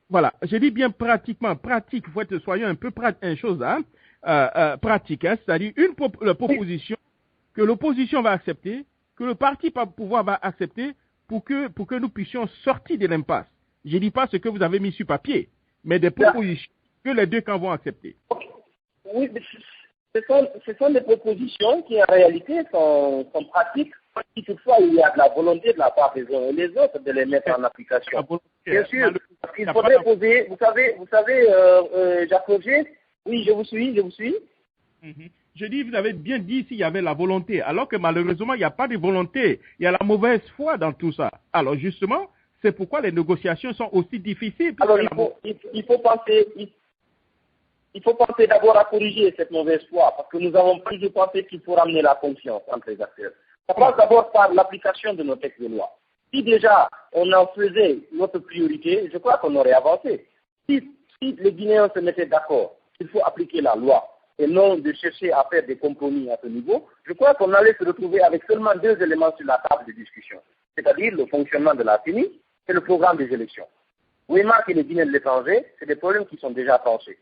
Voilà, je dis bien pratiquement, pratique, il faut être soyons un peu pratique, hein, c'est-à-dire la proposition que l'opposition va accepter, que le parti par pouvoir va accepter pour que nous puissions sortir de l'impasse. Je ne dis pas ce que vous avez mis sur papier, mais des propositions que les deux camps vont accepter. Oui, mais ce sont des propositions qui en réalité sont pratiques. Si toutefois il y a de la volonté de la part des uns et des autres de les mettre en application. Bien sûr, parce qu'il faudrait poser, vous savez, Jacques Roger, oui, je vous suis. Je dis, vous avez bien dit s'il y avait la volonté, alors que malheureusement, il n'y a pas de volonté. Il y a la mauvaise foi dans tout ça. Alors justement, c'est pourquoi les négociations sont aussi difficiles. Alors il faut penser d'abord à corriger cette mauvaise foi, parce que nous avons toujours pensé qu'il faut ramener la confiance entre les acteurs. Ça passe d'abord par l'application de nos textes de loi. Si déjà on en faisait notre priorité, je crois qu'on aurait avancé. Si les Guinéens se mettaient d'accord qu'il faut appliquer la loi et non de chercher à faire des compromis à ce niveau, je crois qu'on allait se retrouver avec seulement deux éléments sur la table de discussion, c'est-à-dire le fonctionnement de la CENI et le programme des élections. Weymark et les Guinéens de l'étranger, c'est des problèmes qui sont déjà tranchés.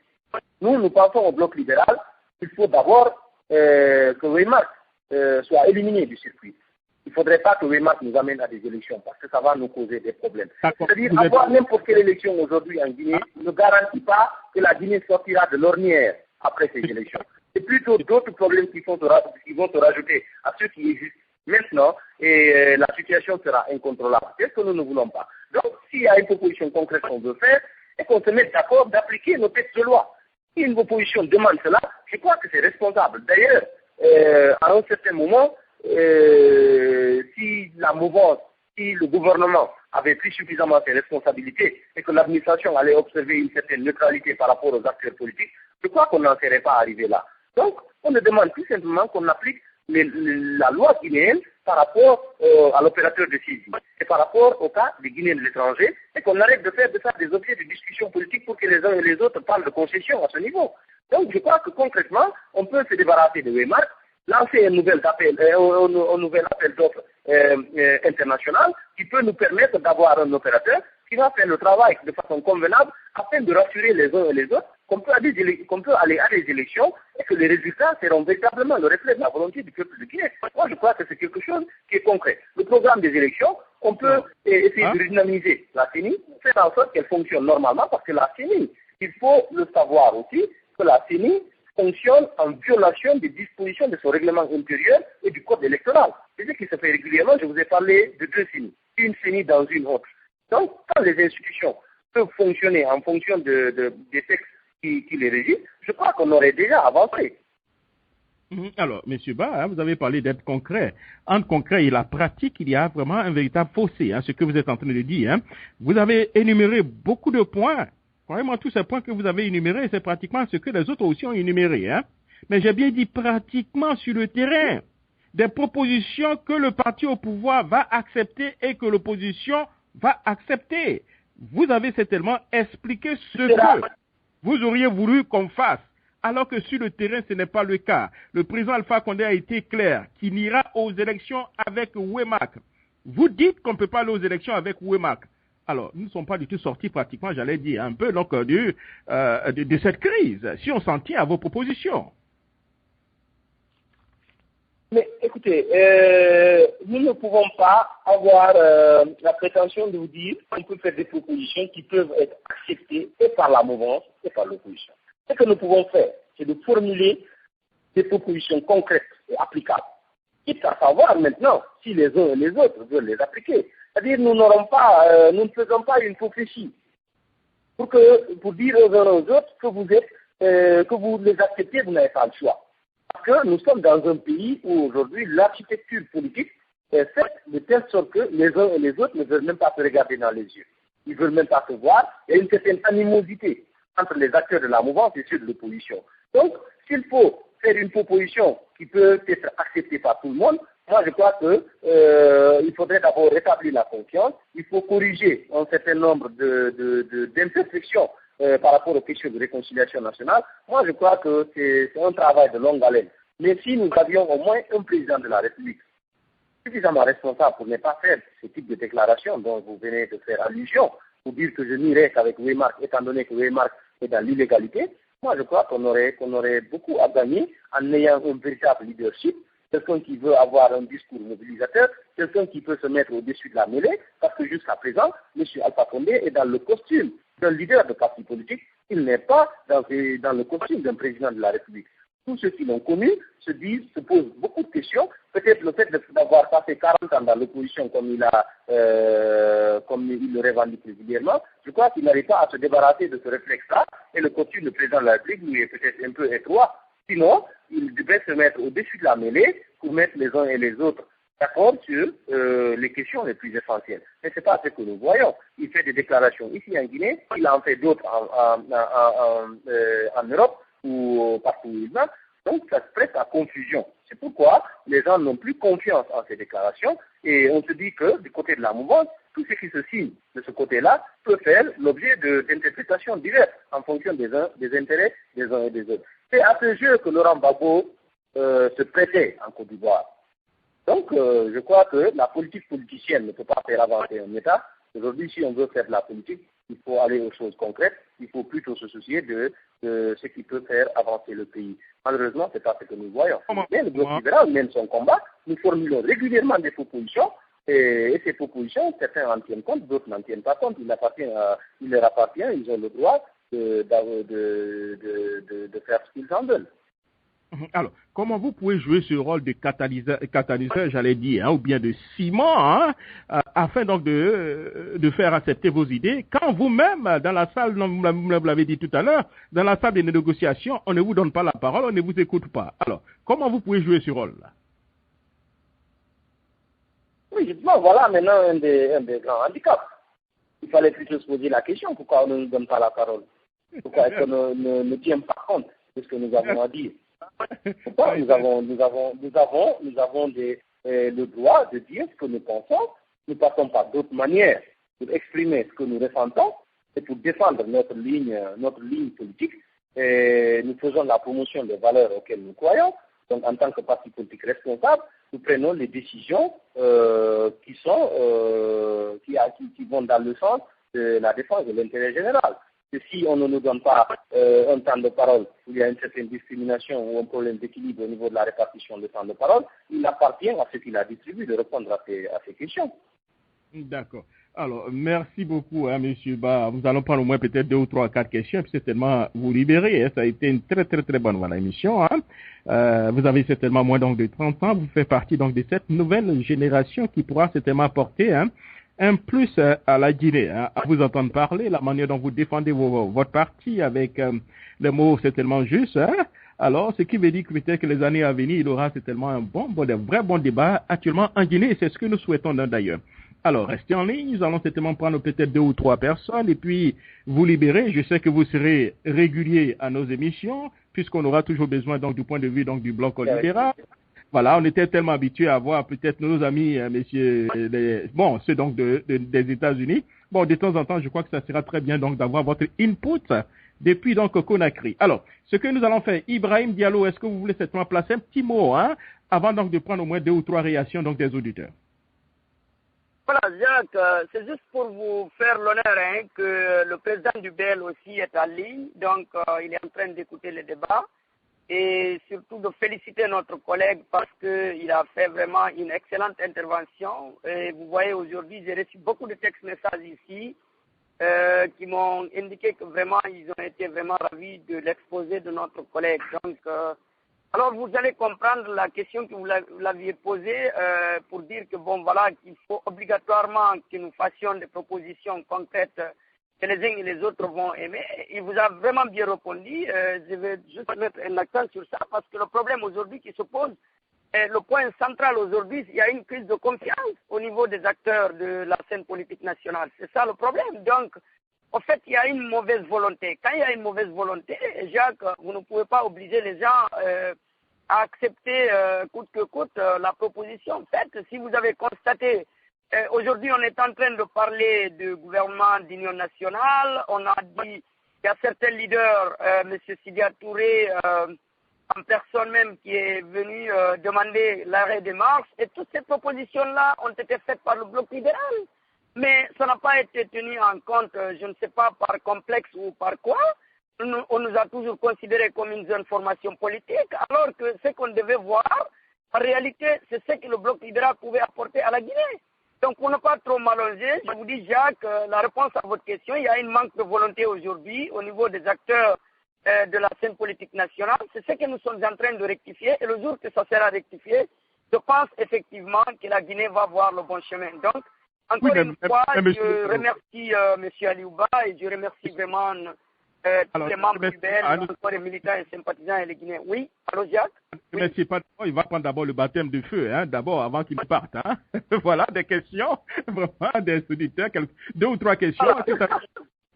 Nous pensons au bloc libéral qu'il faut d'abord que Weymark soit éliminé du circuit. Il ne faudrait pas que Weymark nous amène à des élections parce que ça va nous causer des problèmes. C'est-à-dire avoir n'importe quelle élection aujourd'hui en Guinée ne garantit pas que la Guinée sortira de l'ornière après ces élections. C'est plutôt d'autres problèmes qui vont se rajouter à ceux qui existent maintenant et la situation sera incontrôlable. C'est ce que nous ne voulons pas. Donc, s'il y a une proposition concrète qu'on veut faire et qu'on se mette d'accord d'appliquer nos textes de loi. Si une opposition demande cela, je crois que c'est responsable. D'ailleurs, à un certain moment, si la mouvance, si le gouvernement avait pris suffisamment ses responsabilités et que l'administration allait observer une certaine neutralité par rapport aux acteurs politiques, je crois qu'on n'en serait pas arrivé là. Donc, on ne demande plus simplement qu'on applique la loi guinéenne par rapport à l'opérateur de saisie et par rapport au cas des Guinéens de l'étranger et qu'on arrête de faire de ça des objets de discussion politique pour que les uns et les autres parlent de concession à ce niveau. Donc, je crois que concrètement, on peut se débarrasser de Weymark, lancer un nouvel appel d'offres international qui peut nous permettre d'avoir un opérateur qui va faire le travail de façon convenable afin de rassurer les uns et les autres qu'on peut aller à des élections et que les résultats seront véritablement le reflet de la volonté du peuple de Guinée. Moi, je crois que c'est quelque chose qui est concret. Le programme des élections, on peut essayer de dynamiser la CENI, faire en sorte qu'elle fonctionne normalement parce que la CENI, il faut le savoir aussi, que la CENI fonctionne en violation des dispositions de son règlement intérieur et du code électoral. C'est ce qui se fait régulièrement. Je vous ai parlé de deux CENI, une CENI dans une autre. Donc, quand les institutions peuvent fonctionner en fonction des textes qui les régissent, je crois qu'on aurait déjà avancé. Alors, M. Ba, vous avez parlé d'être concret. Entre concret et la pratique, il y a vraiment un véritable fossé, ce que vous êtes en train de dire. Vous avez énuméré beaucoup de points. Vraiment, tous ces points que vous avez énumérés, c'est pratiquement ce que les autres aussi ont énuméré. Mais j'ai bien dit pratiquement sur le terrain. Des propositions que le parti au pouvoir va accepter et que l'opposition va accepter. Vous avez certainement expliqué ce que vous auriez voulu qu'on fasse, alors que sur le terrain, ce n'est pas le cas. Le président Alpha Condé a été clair qu'il ira aux élections avec Weymark. Vous dites qu'on ne peut pas aller aux élections avec Weymark. Alors, nous ne sommes pas du tout sortis pratiquement, j'allais dire, un peu donc, de cette crise, si on s'en tient à vos propositions. Mais écoutez, nous ne pouvons pas avoir la prétention de vous dire qu'on peut faire des propositions qui peuvent être acceptées et par la mouvance et par l'opposition. Ce que nous pouvons faire, c'est de formuler des propositions concrètes et applicables. quitte à savoir maintenant si les uns et les autres veulent les appliquer. C'est-à-dire nous ne faisons pas une prophétie pour dire aux uns et aux autres que vous les acceptez, vous n'avez pas le choix. Parce que nous sommes dans un pays où aujourd'hui l'architecture politique est faite de telle sorte que les uns et les autres ne veulent même pas se regarder dans les yeux. Ils ne veulent même pas se voir. Il y a une certaine animosité entre les acteurs de la mouvance et ceux de l'opposition. Donc, s'il faut faire une proposition qui peut être acceptée par tout le monde, moi je crois qu'il faudrait d'abord rétablir la confiance, il faut corriger un certain nombre d'imperfections par rapport aux questions de réconciliation nationale. Moi je crois que c'est un travail de longue haleine. Mais si nous avions au moins un président de la République suffisamment responsable pour ne pas faire ce type de déclaration dont vous venez de faire allusion, pour dire que je n'irai qu'avec Weymark, étant donné que Weymark est dans l'illégalité, moi je crois qu'on aurait beaucoup à gagner en ayant un véritable leadership, quelqu'un qui veut avoir un discours mobilisateur, quelqu'un qui peut se mettre au-dessus de la mêlée, parce que jusqu'à présent, M. Alpha Condé est dans le costume d'un leader de parti politique, il n'est pas dans le costume d'un président de la République. Tous ceux qui l'ont connu se posent beaucoup de questions. Peut-être le fait d'avoir passé 40 ans dans l'opposition comme il le revendique régulièrement, je crois qu'il n'arrive pas à se débarrasser de ce réflexe-là, et le costume du président de la République lui est peut-être un peu étroit. Sinon, il devait se mettre au-dessus de la mêlée pour mettre les uns et les autres d'accord sur les questions les plus essentielles. Mais ce n'est pas ce que nous voyons. Il fait des déclarations ici en Guinée, il en fait d'autres en Europe ou partout où il va. Donc, ça se prête à confusion. C'est pourquoi les gens n'ont plus confiance en ces déclarations et on se dit que du côté de la mouvance, tout ce qui se signe de ce côté-là peut faire l'objet d'interprétations diverses en fonction des intérêts des uns et des autres. C'est à ce jeu que Laurent Gbagbo se prêtait en Côte d'Ivoire. Donc, je crois que la politique politicienne ne peut pas faire avancer un État. Aujourd'hui, si on veut faire de la politique, il faut aller aux choses concrètes. Il faut plutôt se soucier de ce qui peut faire avancer le pays. Malheureusement, ce n'est pas ce que nous voyons. Mais le bloc libéral mène son combat. Nous formulons régulièrement des propositions. Et ces propositions, certains en tiennent compte, d'autres n'en tiennent pas compte. Il leur appartient, ils ont le droit de faire ce qu'ils en veulent. Alors, comment vous pouvez jouer ce rôle de catalyseur, j'allais dire, ou bien de ciment, afin donc de faire accepter vos idées, quand vous-même, dans la salle, vous l'avez dit tout à l'heure, dans la salle des négociations, on ne vous donne pas la parole, on ne vous écoute pas. Alors, comment vous pouvez jouer ce rôle-là? Oui, justement, voilà maintenant un des grands handicaps. Il fallait plutôt se poser la question, pourquoi on ne nous donne pas la parole? Pourquoi est-ce qu'on ne tient pas compte de ce que nous avons à dire? Pourquoi nous avons le droit de dire ce que nous pensons. Nous passons par d'autres manières pour exprimer ce que nous ressentons et pour défendre notre ligne politique. Et nous faisons la promotion des valeurs auxquelles nous croyons. Donc, en tant que parti politique responsable, nous prenons les décisions qui vont dans le sens de la défense de l'intérêt général. Que si on ne nous donne pas un temps de parole, où il y a une certaine discrimination ou un problème d'équilibre au niveau de la répartition du temps de parole, il appartient à ceux qui la distribuent de répondre à ces questions. D'accord. Alors, merci beaucoup, Monsieur Ba. Nous allons prendre au moins peut-être 2 ou 3 ou 4 questions, puis certainement vous libérer. Ça a été une très, très, très bonne émission. Vous avez certainement moins donc de 30 ans. Vous faites partie donc de cette nouvelle génération qui pourra certainement apporter un plus à la Guinée, à vous entendre parler, la manière dont vous défendez votre parti avec les mots certainement justes. Alors, ce qui veut dire que peut-être que les années à venir, il y aura certainement un vrai bon débat actuellement en Guinée, et c'est ce que nous souhaitons d'ailleurs. Alors, restez en ligne, nous allons certainement prendre peut-être 2 ou 3 personnes et puis vous libérer. Je sais que vous serez réguliers à nos émissions, puisqu'on aura toujours besoin donc du point de vue donc du bloc libéral. Voilà, on était tellement habitués à voir peut-être nos amis, messieurs, ceux donc des États-Unis. Bon, de temps en temps, je crois que ça sera très bien donc d'avoir votre input depuis donc Conakry. Alors, ce que nous allons faire, Ibrahim Diallo, est-ce que vous voulez certainement placer un petit mot, avant donc de prendre au moins 2 ou 3 réactions donc des auditeurs? Voilà, Jacques, c'est juste pour vous faire l'honneur que le président du BEL aussi est en ligne, donc il est en train d'écouter le débat. Et surtout de féliciter notre collègue parce qu'il a fait vraiment une excellente intervention. Et vous voyez, aujourd'hui, j'ai reçu beaucoup de textes messages ici qui m'ont indiqué que vraiment, ils ont été vraiment ravis de l'exposé de notre collègue. Donc, Alors vous allez comprendre la question que vous l'aviez posée pour dire que bon voilà qu'il faut obligatoirement que nous fassions des propositions concrètes que les uns et les autres vont aimer. Il vous a vraiment bien répondu. Je vais juste mettre un accent sur ça parce que le problème aujourd'hui qui se pose, le point central aujourd'hui, il y a une crise de confiance au niveau des acteurs de la scène politique nationale. C'est ça le problème. Donc, en fait, il y a une mauvaise volonté. Quand il y a une mauvaise volonté, Jacques, vous ne pouvez pas obliger les gens à accepter coûte que coûte la proposition. En fait, si vous avez constaté, aujourd'hui on est en train de parler du gouvernement d'union nationale, on a dit qu'il y a certains leaders, M. Sidia Touré, en personne même qui est venu demander l'arrêt des marches, et toutes ces propositions-là ont été faites par le bloc libéral. Mais ça n'a pas été tenu en compte, je ne sais pas par complexe ou par quoi. On nous a toujours considérés comme une jeune formation politique, alors que ce qu'on devait voir, en réalité, c'est ce que le bloc libéral pouvait apporter à la Guinée. Donc, pour ne pas trop m'allonger, je vous dis, Jacques, la réponse à votre question, il y a un manque de volonté aujourd'hui au niveau des acteurs de la scène politique nationale. C'est ce que nous sommes en train de rectifier, et le jour que ça sera rectifié, je pense effectivement que la Guinée va voir le bon chemin. Donc, encore une fois, je remercie M. Aliouba et je remercie vraiment tous les membres du BL, encore les militants et sympathisants et les Guinéens. Oui, allô Jacques? Merci pas. Il va prendre d'abord le baptême de feu, d'abord avant qu'il parte. Voilà, des questions, vraiment, des auditeurs, deux ou trois questions.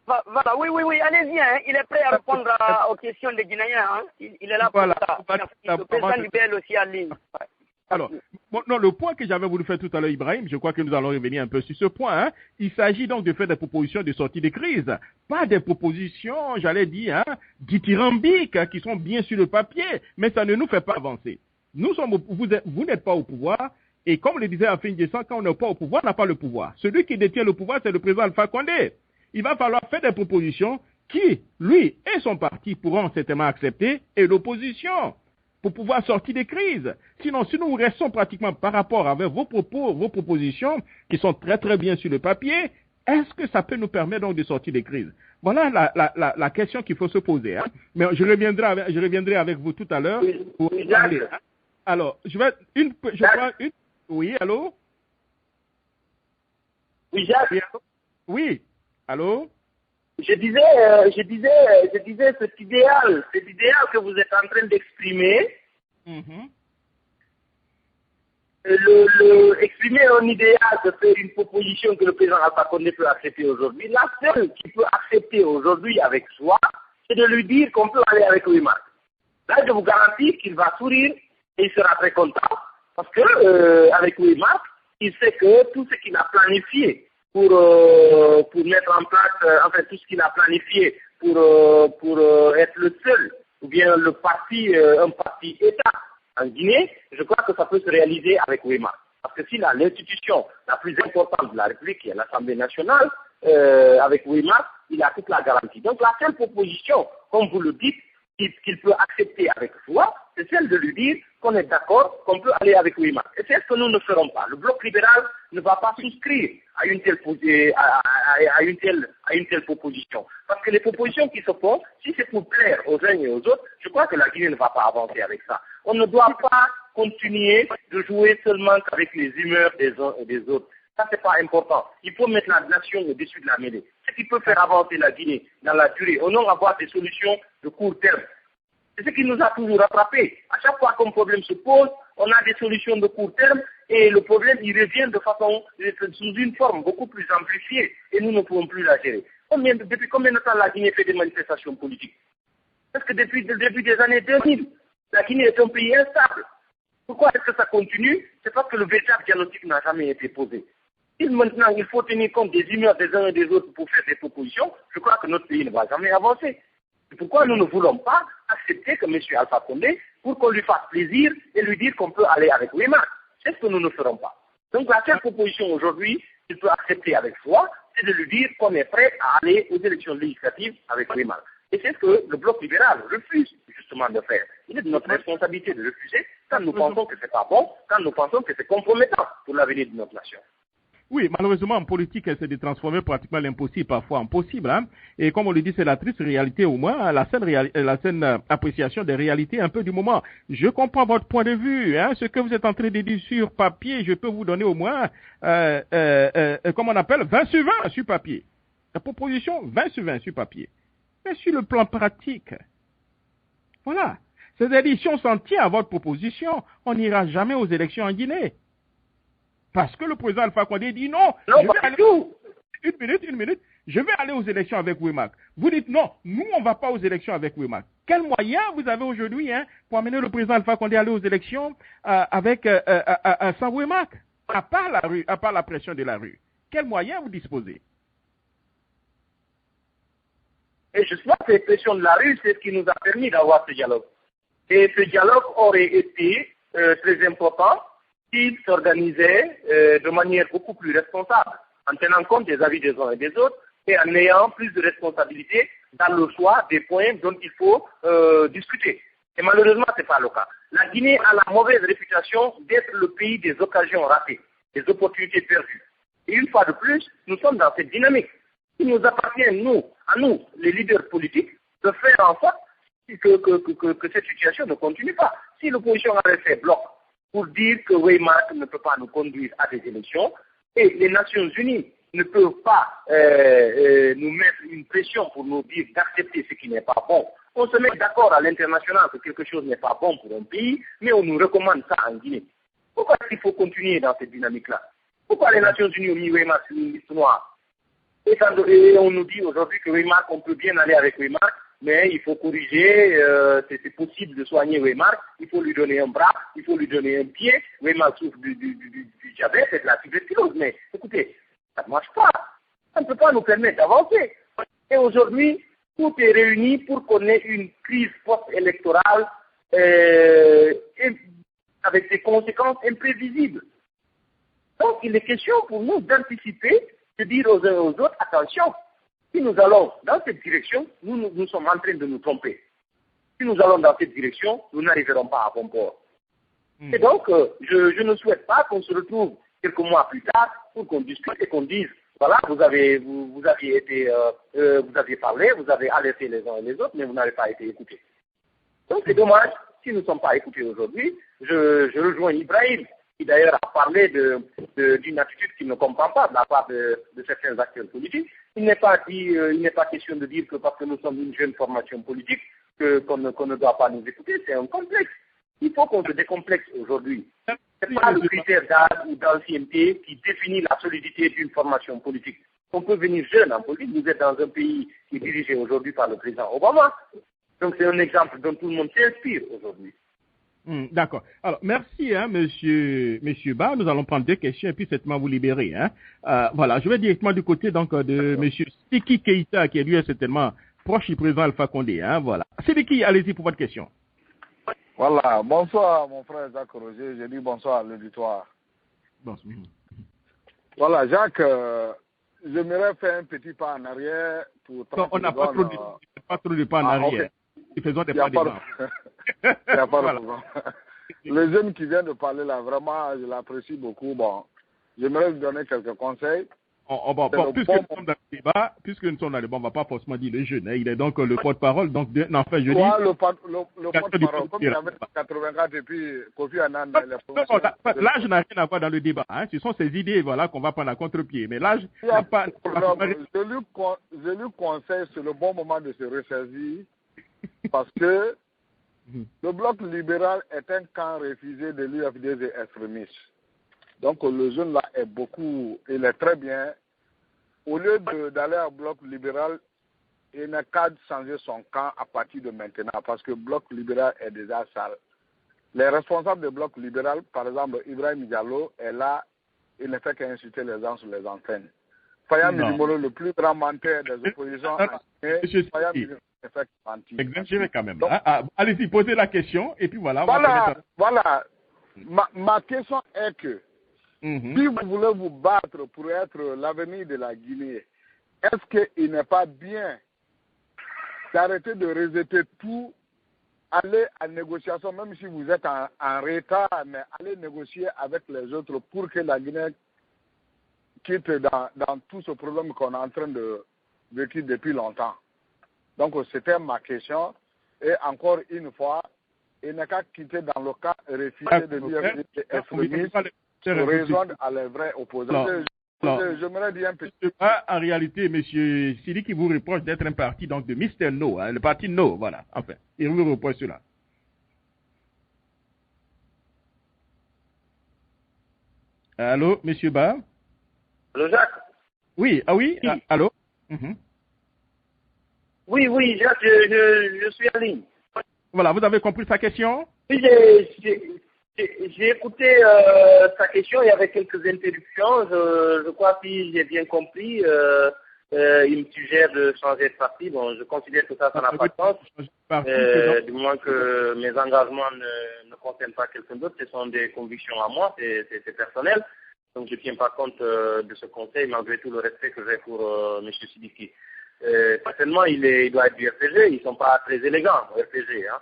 Voilà, oui, allez-y, il est prêt à répondre aux questions des Guinéens. Il est là pour ça. Merci. Le président du BL aussi en ligne. Ouais. Alors, le point que j'avais voulu faire tout à l'heure, Ibrahim, je crois que nous allons revenir un peu sur ce point. Il s'agit donc de faire des propositions de sortie de crise, pas des propositions, j'allais dire, dithyrambiques, qui sont bien sur le papier, mais ça ne nous fait pas avancer. Vous n'êtes pas au pouvoir, et comme le disait Afin Guessan, quand on n'est pas au pouvoir, on n'a pas le pouvoir. Celui qui détient le pouvoir, c'est le président Alpha Condé. Il va falloir faire des propositions qui, lui et son parti, pourront certainement accepter, et l'opposition, pour pouvoir sortir des crises. Sinon, si nous restons pratiquement par rapport avec vos propos, vos propositions, qui sont très très bien sur le papier, est-ce que ça peut nous permettre donc de sortir des crises? Voilà la question qu'il faut se poser. Mais je reviendrai avec vous tout à l'heure pour parler. Alors, oui, allô? Oui, Jacques. Oui, allô? Je disais cet idéal que vous êtes en train d'exprimer, exprimer un idéal de faire une proposition que le président Alpha Condé peut accepter aujourd'hui. La seule qui peut accepter aujourd'hui avec soi, c'est de lui dire qu'on peut aller avec Wimark. Là, je vous garantis qu'il va sourire et il sera très content parce que avec Wimark, il sait que tout ce qu'il a planifié pour mettre en place, tout ce qu'il a planifié pour être le seul, ou bien un parti État en Guinée, je crois que ça peut se réaliser avec Wimark. Parce que si l'institution la plus importante de la République, qui est l'Assemblée nationale, avec Wimark, il a toute la garantie. Donc la seule proposition, comme vous le dites, qu'il peut accepter avec foi, c'est celle de lui dire qu'on est d'accord, qu'on peut aller avec Wimark. Et c'est ce que nous ne ferons pas. Le bloc libéral ne va pas souscrire à une telle proposition. Parce que les propositions qui se font, si c'est pour plaire aux uns et aux autres, je crois que la Guinée ne va pas avancer avec ça. On ne doit pas continuer de jouer seulement avec les humeurs des uns et des autres. Ça, c'est pas important. Il faut mettre la nation au-dessus de la mêlée. Ce qui peut faire avancer la Guinée dans la durée, au nom d'avoir des solutions de court terme. C'est ce qui nous a toujours rattrapés. À chaque fois qu'un problème se pose, on a des solutions de court terme et le problème, il revient sous une forme beaucoup plus amplifiée et nous ne pouvons plus la gérer. Depuis combien de temps la Guinée fait des manifestations politiques? Parce que depuis le début des années 2000, la Guinée est un pays instable. Pourquoi est-ce que ça continue? C'est parce que le véritable diagnostic n'a jamais été posé. Si maintenant il faut tenir compte des humeurs des uns et des autres pour faire des propositions, je crois que notre pays ne va jamais avancer. C'est pourquoi nous ne voulons pas accepter que M. Alpha Condé, pour qu'on lui fasse plaisir et lui dire qu'on peut aller avec Wimark. C'est ce que nous ne ferons pas. Donc la seule proposition aujourd'hui qu'il peut accepter avec foi, c'est de lui dire qu'on est prêt à aller aux élections législatives avec Wimark. Et c'est ce que le bloc libéral refuse justement de faire. Il est de notre responsabilité de refuser quand nous pensons que ce n'est pas bon, quand nous pensons que c'est compromettant pour l'avenir de notre nation. Oui, malheureusement, en politique, c'est de transformer pratiquement l'impossible parfois en possible. Hein. Et comme on le dit, c'est la triste réalité au moins, la saine appréciation des réalités un peu du moment. Je comprends votre point de vue. Hein. Ce que vous êtes en train de dire sur papier, je peux vous donner au moins, comme on appelle, 20 sur 20 sur papier. La proposition, 20 sur 20 sur papier. Mais sur le plan pratique, voilà. C'est-à-dire, si on s'en tient à votre proposition, on n'ira jamais aux élections en Guinée. Parce que le président Alpha Condé dit non. Non, pas du tout. Une minute. Je vais aller aux élections avec Wemac. Vous dites non, nous on ne va pas aux élections avec Wemac. Quel moyen vous avez aujourd'hui pour amener le président Alpha Condé à aller aux élections sans Wemac? À part la rue, à part la pression de la rue. Quel moyen vous disposez? Et justement, cette pression de la rue, c'est ce qui nous a permis d'avoir ce dialogue. Et ce dialogue aurait été très important s'il s'organisait de manière beaucoup plus responsable, en tenant compte des avis des uns et des autres et en ayant plus de responsabilité dans le choix des points dont il faut discuter. Et malheureusement, ce n'est pas le cas. La Guinée a la mauvaise réputation d'être le pays des occasions ratées, des opportunités perdues. Et une fois de plus, nous sommes dans cette dynamique. Il nous appartient, à nous, les leaders politiques, de faire en sorte que cette situation ne continue pas. Si l'opposition avait fait bloc pour dire que Wemac ne peut pas nous conduire à des élections, et les Nations Unies ne peuvent pas nous mettre une pression pour nous dire d'accepter ce qui n'est pas bon. On se met d'accord à l'international que quelque chose n'est pas bon pour un pays, mais on nous recommande ça en Guinée. Pourquoi est-ce qu'il faut continuer dans cette dynamique-là? Pourquoi les Nations Unies ont mis Wemac sur une liste noire? Et on nous dit aujourd'hui que Wemac, on peut bien aller avec Wemac, mais il faut corriger, c'est possible de soigner Wemac, il faut lui donner un bras, il faut lui donner un pied. Wemac souffre du diabète et de la tuberculose, mais écoutez, ça ne marche pas. Ça ne peut pas nous permettre d'avancer. Et aujourd'hui, tout est réuni pour qu'on ait une crise post-électorale avec des conséquences imprévisibles. Donc, il est question pour nous d'anticiper, de dire aux uns et aux autres, attention, si nous allons dans cette direction, nous sommes en train de nous tromper. Si nous allons dans cette direction, nous n'arriverons pas à bon port. Et donc, je ne souhaite pas qu'on se retrouve quelques mois plus tard pour qu'on discute et qu'on dise, voilà, vous aviez parlé, vous avez alerté les uns et les autres, mais vous n'avez pas été écoutés. Donc, c'est dommage, si nous ne sommes pas écoutés aujourd'hui. Je rejoins Ibrahim, qui d'ailleurs a parlé d'une attitude qu'il ne comprend pas de la part de certains acteurs politiques. Il n'est pas question de dire que parce que nous sommes une jeune formation politique, qu'on ne doit pas nous écouter. C'est un complexe. Il faut qu'on se décomplexe aujourd'hui. Ce n'est pas le critère d'âge ou d'ancienneté qui définit la solidité d'une formation politique. On peut venir jeune en politique. Vous êtes dans un pays qui est dirigé aujourd'hui par le président Obama. Donc c'est un exemple dont tout le monde s'inspire aujourd'hui. D'accord. Alors, merci, monsieur Ba. Nous allons prendre deux questions et puis certainement vous libérer. Voilà, je vais directement du côté donc de monsieur Sidiki Keïta, qui est lui certainement proche du président Alpha Condé. Voilà. Sidiki, allez-y pour votre question. Voilà. Bonsoir, mon frère Jacques Roger. Je dis bonsoir à l'auditoire. Bonsoir. Voilà, Jacques, j'aimerais faire un petit pas en arrière pour... Non, on n'a pas trop de pas en arrière. Okay. Faisons des pas devant. Il n'y a pas de problème. Le jeune qui vient de parler là, vraiment, je l'apprécie beaucoup. Bon, j'aimerais lui donner quelques conseils. Puisque nous sommes dans le débat, on ne va pas forcément dire le jeune. Il est donc le porte-parole. Donc, enfin, je dis. Le porte-parole, comme il avait 84 et puis Kofi Annan. L'âge n'a rien à voir dans le débat. Ce sont ces idées qu'on va prendre à contre-pied. Mais l'âge n'a pas. Je lui conseille, c'est le bon moment de se ressaisir. Parce que le bloc libéral est un camp refusé de l'UFD des extrémistes. Donc le jeune là il est très bien. Au lieu d'aller au bloc libéral, il n'a qu'à changer son camp à partir de maintenant, parce que le bloc libéral est déjà sale. Les responsables du bloc libéral, par exemple Ibrahim Diallo, est là, il ne fait qu'insulter les gens sur les antennes. Fayam Midimolo, le plus grand menteur des oppositions, exagéré quand même. Allez-y, posez la question et puis voilà. Voilà. Ma question est que si vous voulez vous battre pour être l'avenir de la Guinée, est-ce qu'il n'est pas bien d'arrêter de rejeter tout, aller en négociation, même si vous êtes en retard, mais aller négocier avec les autres pour que la Guinée quitte dans tout ce problème qu'on est en train de vécu depuis longtemps. Donc, c'était ma question. Et encore une fois, il n'a qu'à quitter dans le cas réfugié de l'UFDG extrémiste pour répondre à les vrais opposants. J'aimerais dire un petit peu. En réalité, M. Sidi qui vous reproche d'être un parti donc de Mr. No, hein, le parti No, voilà, enfin. Il vous reproche cela. Allô, M. Ba? Allô, Jacques? Oui, ah oui, oui. Allô? Oui, Jacques, je suis en ligne. Voilà, vous avez compris sa question? Oui, j'ai écouté sa question, il y avait quelques interruptions. Je crois que si j'ai bien compris, il me suggère de changer de parti. Bon, je considère que ça n'a pas de sens. Du moins que mes engagements ne concernent pas quelqu'un d'autre, ce sont des convictions à moi, c'est personnel. Donc je ne tiens pas compte de ce conseil, malgré tout le respect que j'ai pour M. Sidiki. Certainement, il doit être du RPG, ils ne sont pas très élégants, RPG. Hein.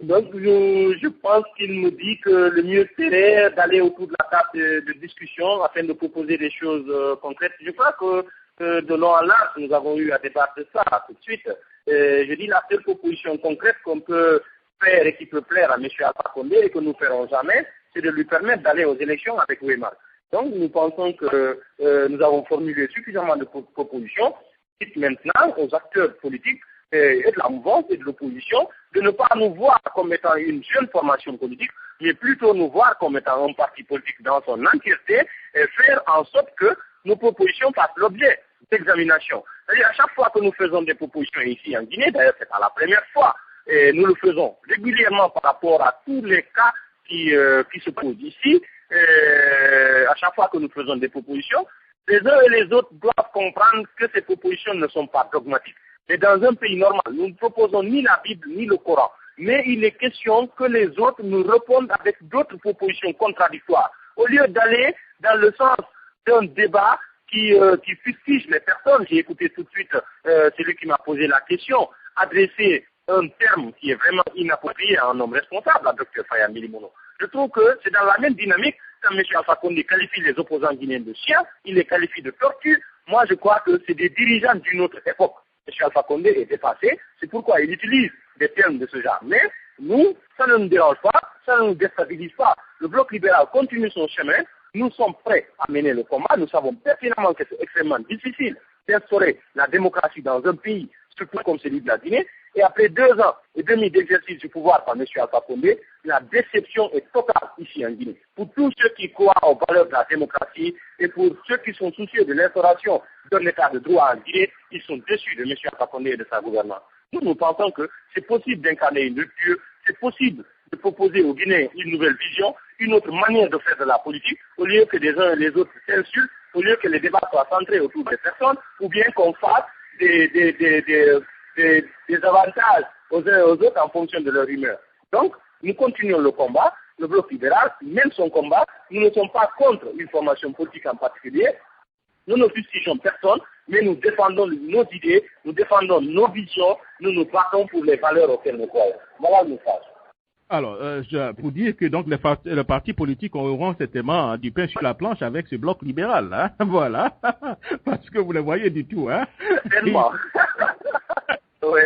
Donc, je pense qu'il me dit que le mieux serait d'aller autour de la table de discussion afin de proposer des choses concrètes. Je crois que de long en large, nous avons eu à débattre de ça tout de suite. Je dis la seule proposition concrète qu'on peut faire et qui peut plaire à M. Alpha Condé et que nous ne ferons jamais, c'est de lui permettre d'aller aux élections avec Weimar. Donc, nous pensons que nous avons formulé suffisamment de propositions. C'est maintenant aux acteurs politiques et de la mouvance et de l'opposition de ne pas nous voir comme étant une jeune formation politique, mais plutôt nous voir comme étant un parti politique dans son entièreté et faire en sorte que nos propositions fassent l'objet d'examination. C'est-à-dire, à chaque fois que nous faisons des propositions ici en Guinée, d'ailleurs, c'est pas la première fois, et nous le faisons régulièrement par rapport à tous les cas qui se posent ici, à chaque fois que nous faisons des propositions, les uns et les autres doivent comprendre que ces propositions ne sont pas dogmatiques. Mais dans un pays normal, nous ne proposons ni la Bible ni le Coran. Mais il est question que les autres nous répondent avec d'autres propositions contradictoires. Au lieu d'aller dans le sens d'un débat qui fustige les personnes, j'ai écouté tout de suite celui qui m'a posé la question, adresser un terme qui est vraiment inapproprié à un homme responsable, à Dr Faya Milimono. Je trouve que c'est dans la même dynamique quand M. Alpha Condé qualifie les opposants guinéens de chiens, il les qualifie de tortues. Moi, je crois que c'est des dirigeants d'une autre époque. M. Alpha Condé est dépassé, c'est pourquoi il utilise des termes de ce genre. Mais nous, ça ne nous dérange pas, ça ne nous déstabilise pas. Le bloc libéral continue son chemin, nous sommes prêts à mener le combat, nous savons pertinemment que c'est extrêmement difficile d'instaurer la démocratie dans un pays, surtout comme celui de la Guinée, et après 2 ans et demi d'exercice du pouvoir par M. Alpha Condé, la déception est totale ici en Guinée. Pour tous ceux qui croient aux valeurs de la démocratie et pour ceux qui sont soucieux de l'instauration d'un état de droit en Guinée, ils sont déçus de M. Alpha Condé et de sa gouvernance. Nous pensons que c'est possible d'incarner une rupture, c'est possible de proposer aux Guinéens une nouvelle vision, une autre manière de faire de la politique, au lieu que les uns et les autres s'insultent, au lieu que les débats soient centrés autour des personnes, ou bien qu'on fasse des avantages aux uns et aux autres en fonction de leur humeur. Donc, nous continuons le combat. Le bloc libéral mène son combat. Nous ne sommes pas contre une formation politique en particulier. Nous ne fustigeons personne, mais nous défendons nos idées, nous défendons nos visions, nous nous battons pour les valeurs auxquelles nous croyons. Voilà le message. Alors, pour dire que donc les partis politiques auront certainement du pain sur la planche avec ce bloc libéral, hein, voilà, parce que vous ne le voyez du tout, hein. Certainement. Oui.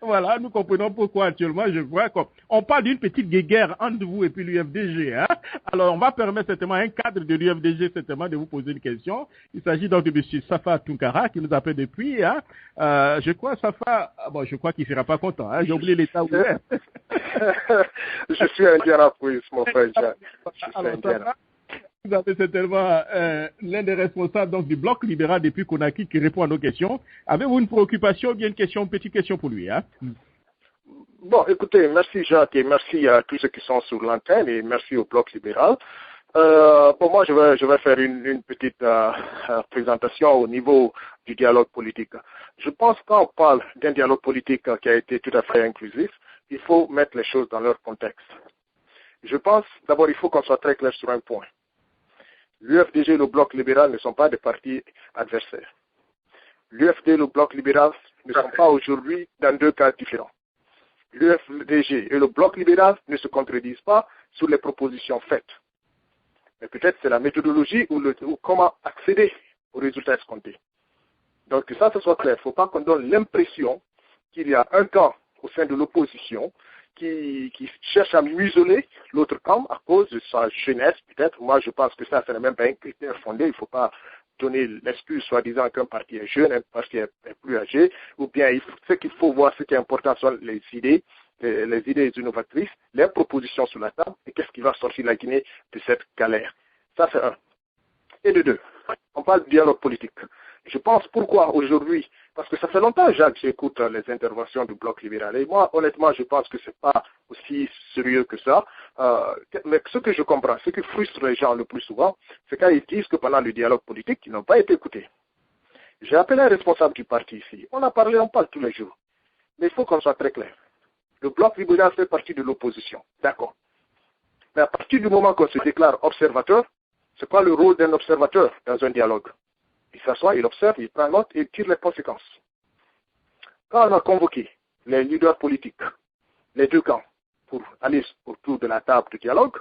Voilà, nous comprenons pourquoi actuellement, je vois qu'on parle d'une petite guerre entre vous et puis l'UFDG. Hein? Alors, on va permettre certainement à un cadre de l'UFDG certainement de vous poser une question. Il s'agit donc de M. Safa Tunkara qui nous appelle depuis. Hein? Je crois, Safa, bon, je crois qu'il ne sera pas content. Hein? J'ai oublié l'état où il est. Je suis indien, oui, mon frère. Alors, Safa, vous avez certainement l'un des responsables donc, du bloc libéral depuis Conakry qui répond à nos questions. Avez-vous une préoccupation ou bien une petite question pour lui? Hein? Bon, écoutez, merci Jacques et merci à tous ceux qui sont sur l'antenne et merci au bloc libéral. Pour moi, je vais faire une petite présentation au niveau du dialogue politique. Je pense que quand on parle d'un dialogue politique qui a été tout à fait inclusif, il faut mettre les choses dans leur contexte. Je pense, d'abord, il faut qu'on soit très clair sur un point. L'UFDG et le bloc libéral ne sont pas des partis adversaires. L'UFD et le bloc libéral ne sont pas aujourd'hui dans 2 cas différents. L'UFDG et le bloc libéral ne se contredisent pas sur les propositions faites. Mais peut-être c'est la méthodologie ou comment accéder aux résultats escomptés. Donc que ça soit clair. Il ne faut pas qu'on donne l'impression qu'il y a un camp au sein de l'opposition qui cherche à museler l'autre camp à cause de sa jeunesse, peut-être. Moi, je pense que ça n'est même pas un critère fondé. Il ne faut pas donner l'excuse soi-disant qu'un parti est jeune, un parti est plus âgé, ou bien ce qu'il faut voir, ce qui est important sont les idées innovatrices, les propositions sur la table, et qu'est-ce qui va sortir la Guinée de cette galère. Ça, c'est un. Et de deux, on parle de dialogue politique. Je pense pourquoi aujourd'hui, parce que ça fait longtemps, Jacques, j'écoute les interventions du Bloc libéral. Et moi, honnêtement, je pense que ce n'est pas aussi sérieux que ça. Mais ce que je comprends, ce qui frustre les gens le plus souvent, c'est quand ils disent que pendant le dialogue politique, ils n'ont pas été écoutés. J'ai appelé un responsable du parti ici. On parle tous les jours. Mais il faut qu'on soit très clair. Le Bloc libéral fait partie de l'opposition. D'accord. Mais à partir du moment qu'on se déclare observateur, c'est quoi le rôle d'un observateur dans un dialogue? Il s'assoit, il observe, il prend note et il tire les conséquences. Quand on a convoqué les leaders politiques, les deux camps, pour aller autour de la table de dialogue,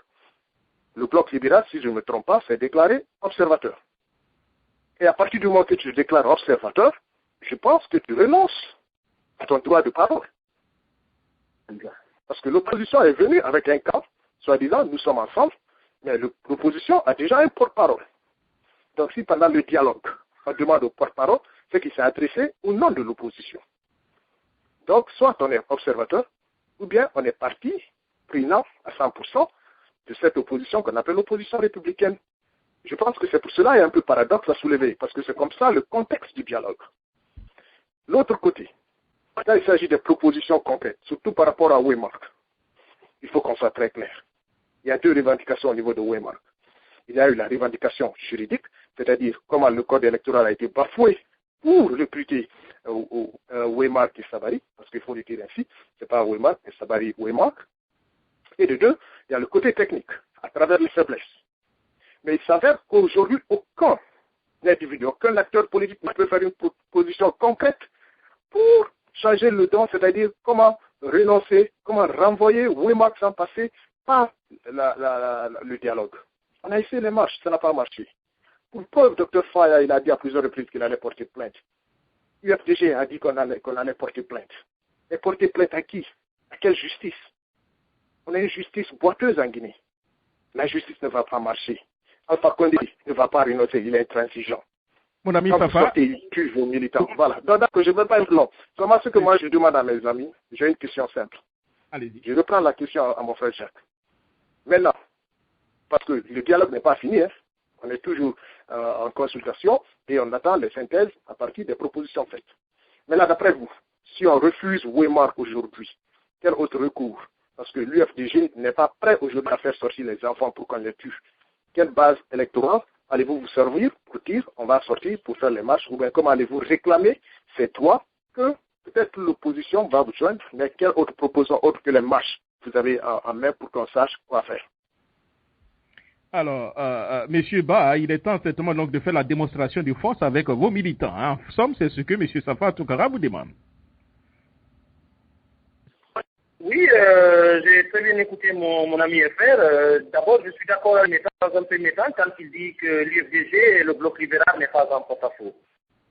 le Bloc libéral, si je ne me trompe pas, s'est déclaré observateur. Et à partir du moment que tu te déclares observateur, je pense que tu renonces à ton droit de parole. Parce que l'opposition est venue avec un camp, soi-disant, nous sommes ensemble, mais l'opposition a déjà un porte-parole. Donc si pendant le dialogue, on demande au porte-parole ce qui s'est adressé au nom de l'opposition. Donc soit on est observateur, ou bien on est parti prenant à 100% de cette opposition qu'on appelle l'opposition républicaine. Je pense que c'est pour cela qu'il y a un peu de paradoxe à soulever, parce que c'est comme ça le contexte du dialogue. L'autre côté, quand il s'agit de propositions concrètes, surtout par rapport à Waymark, il faut qu'on soit très clair. Il y a deux revendications au niveau de Waymark. Il y a eu la revendication juridique, c'est-à-dire comment le code électoral a été bafoué pour recruter Waymark et Sabari, parce qu'il faut le dire ainsi, ce n'est pas Waymark, mais Sabari Waymark. Et de deux, il y a le côté technique, à travers les faiblesses. Mais il s'avère qu'aujourd'hui, aucun individu, aucun acteur politique ne peut faire une proposition concrète pour changer le don, c'est-à-dire comment renoncer, comment renvoyer Waymark sans passer par le dialogue. On a essayé les marches, ça n'a pas marché. Pour le pauvre Dr Faya, il a dit à plusieurs reprises qu'il allait porter plainte. UFDG a dit qu'on allait porter plainte. Et porter plainte à qui? À quelle justice? On a une justice boiteuse en Guinée. La justice ne va pas marcher. Alpha Condé ne va pas renoncer, il est intransigeant. Mon ami Quand Papa. vous sortez, il tue vos militants. Voilà. Donc, je ne veux pas être long. Comment ce que moi je demande à mes amis, j'ai une question simple. Allez-y. Je reprends la question à mon frère Jacques. Maintenant, parce que le dialogue n'est pas fini, hein. On est toujours en consultation et on attend les synthèses à partir des propositions faites. Maintenant, d'après vous, si on refuse Waymark aujourd'hui, quel autre recours? Parce que l'UFDG n'est pas prêt aujourd'hui à faire sortir les enfants pour qu'on les tue. Quelle base électorale allez-vous vous servir pour dire on va sortir pour faire les marches, ou bien comment allez-vous réclamer ces droits que peut-être l'opposition va vous joindre, mais quelle autre proposition autre que les marches vous avez en main pour qu'on sache quoi faire? Alors, Monsieur Ba, il est temps certainement donc de faire la démonstration de force avec vos militants. Hein. En somme, c'est ce que Monsieur Safa Toukara vous demande. Oui, j'ai très bien écouté mon ami et frère. D'abord, je suis d'accord avec dans un premier temps quand il dit que l'UFDG et le bloc libéral n'est pas en porte-à-faux.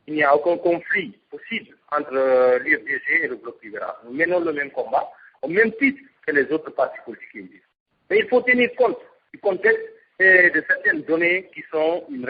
Il n'y a aucun conflit possible entre l'UFDG et le bloc libéral. Nous menons le même combat, au même titre que les autres partis politiques. Mais il faut tenir compte du contexte et de certaines données qui sont une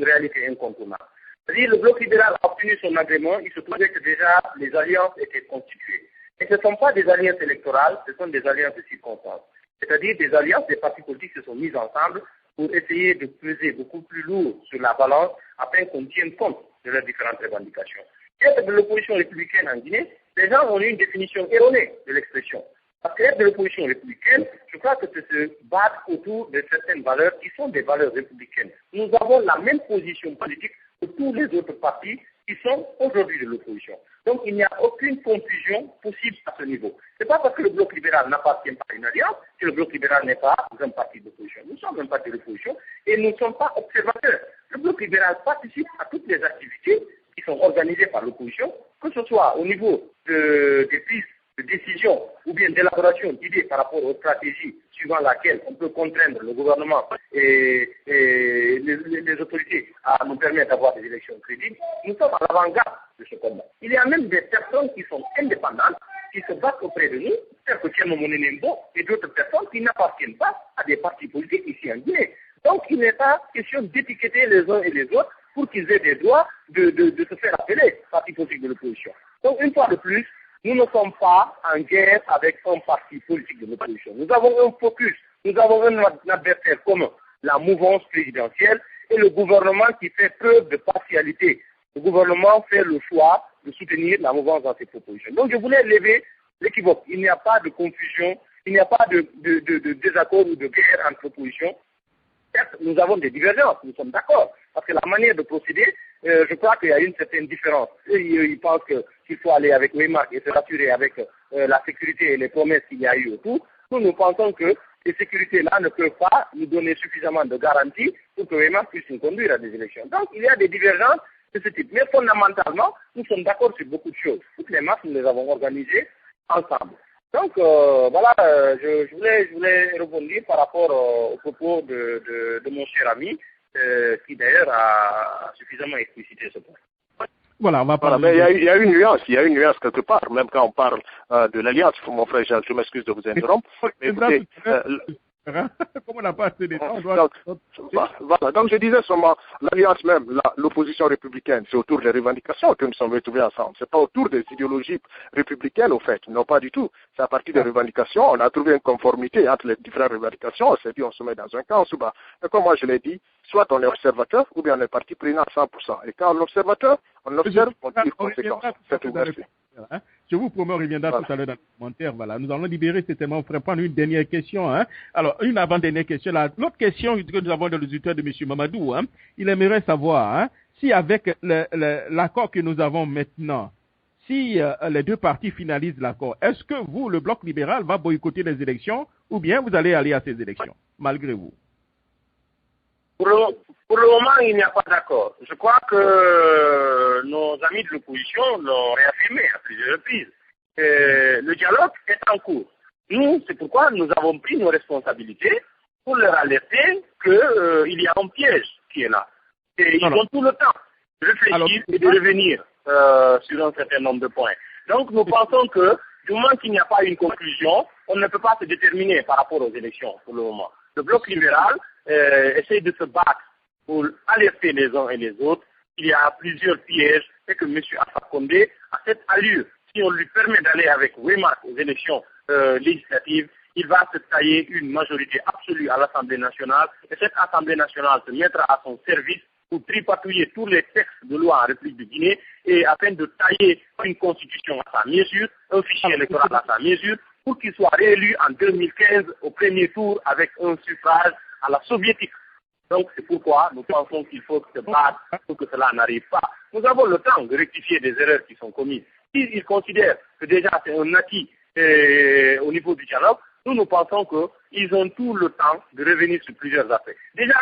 réalité incontournable. C'est-à-dire, le bloc libéral a obtenu son agrément, il se trouvait que déjà les alliances étaient constituées. Et ce ne sont pas des alliances électorales, ce sont des alliances de circonstances. C'est-à-dire des alliances, des partis politiques se sont mis ensemble pour essayer de peser beaucoup plus lourd sur la balance afin qu'on tienne compte de leurs différentes revendications. Être de l'opposition républicaine en Guinée, les gens ont eu une définition erronée de l'expression. Parce qu'être de l'opposition républicaine, je crois que c'est se battre autour de certaines valeurs qui sont des valeurs républicaines. Nous avons la même position politique que tous les autres partis qui sont aujourd'hui de l'opposition. Donc il n'y a aucune confusion possible à ce niveau. Ce n'est pas parce que le bloc libéral n'appartient pas à une alliance que le bloc libéral n'est pas un parti d'opposition. Nous sommes un parti d'opposition et nous ne sommes pas observateurs. Le bloc libéral participe à toutes les activités qui sont organisées par l'opposition, que ce soit au niveau des prises de décision ou bien d'élaboration d'idées par rapport aux stratégies suivant laquelle on peut contraindre le gouvernement et les autorités à nous permettre d'avoir des élections crédibles, nous sommes à l'avant-garde de ce combat. Il y a même des personnes qui sont indépendantes, qui se battent auprès de nous, telles que Thierno Monenembo et d'autres personnes qui n'appartiennent pas à des partis politiques ici en Guinée. Donc il n'est pas question d'étiqueter les uns et les autres pour qu'ils aient des droits de se faire appeler parti politique de l'opposition. Donc une fois de plus, nous ne sommes pas en guerre avec un parti politique de l'opposition. Nous avons un focus, nous avons un adversaire commun, la mouvance présidentielle et le gouvernement qui fait preuve de partialité. Le gouvernement fait le choix de soutenir la mouvance dans ses propositions. Donc je voulais lever l'équivoque. Il n'y a pas de confusion, il n'y a pas de désaccord ou de guerre entre oppositions. Certes, nous avons des divergences, nous sommes d'accord, parce que la manière de procéder, je crois qu'il y a une certaine différence. Ils pensent qu'il faut aller avec Waymark et se rassurer avec la sécurité et les promesses qu'il y a eu autour. Nous pensons que ces sécurités-là ne peuvent pas nous donner suffisamment de garanties pour que Waymark puisse nous conduire à des élections. Donc, il y a des divergences de ce type. Mais fondamentalement, nous sommes d'accord sur beaucoup de choses. Toutes les marches, nous les avons organisées ensemble. Donc, voilà, je voulais rebondir par rapport aux propos de mon cher ami, qui d'ailleurs a suffisamment explicité ce point. Voilà, on va parler. Mais il y a une nuance quelque part, même quand on parle de l'alliance. Mon frère, je m'excuse de vous interrompre. Mais écoutez, comme on n'a pas assez de temps, voilà, donc je disais seulement, l'alliance même, l'opposition républicaine, c'est autour des revendications que nous sommes retrouvés ensemble. C'est pas autour des idéologies républicaines, au fait. Non, pas du tout. C'est à partir des revendications. On a trouvé une conformité entre les différentes revendications. On s'est dit, on se met dans un camp, en sous-bas. Et comme moi je l'ai dit, soit on est observateur, ou bien on est parti prenant à 100%. Et quand on est observateur, on observe, on tire conséquences. C'est tout, merci. Je vous promets, on reviendra tout à l'heure dans le commentaire. Voilà. Nous allons libérer ce thème. On ferait prendre une dernière question. Alors, une avant-dernière question. L'autre question que nous avons dans l'auditeur de M. Mamadou, il aimerait savoir si avec l'accord que nous avons maintenant, si les deux partis finalisent l'accord, est-ce que vous, le Bloc libéral, va boycotter les élections ou bien vous allez aller à ces élections, malgré vous? Pour le moment, il n'y a pas d'accord. Je crois que nos amis de l'opposition l'ont réaffirmé à plusieurs reprises. Le dialogue est en cours. Nous, c'est pourquoi nous avons pris nos responsabilités pour leur alerter qu'il y a un piège qui est là. Et ils ont tout le temps de réfléchir et de revenir sur un certain nombre de points. Donc, nous pensons que du moment qu'il n'y a pas une conclusion, on ne peut pas se déterminer par rapport aux élections pour le moment. Le Bloc libéral essaye de se battre pour alerter les uns et les autres. Il y a plusieurs pièges et que M. Alpha Condé a cette allure. Si on lui permet d'aller avec Waymark aux élections législatives, il va se tailler une majorité absolue à l'Assemblée nationale et cette Assemblée nationale se mettra à son service pour tripatouiller tous les textes de loi en République de Guinée et afin de tailler une constitution à sa mesure, un fichier électoral à sa mesure, pour qu'il soit réélu en 2015 au premier tour avec un suffrage à la soviétique. Donc c'est pourquoi nous pensons qu'il faut se battre pour que cela n'arrive pas. Nous avons le temps de rectifier des erreurs qui sont commises. S'ils considèrent que déjà c'est un acquis au niveau du dialogue, nous pensons qu'ils ont tout le temps de revenir sur plusieurs aspects. Déjà,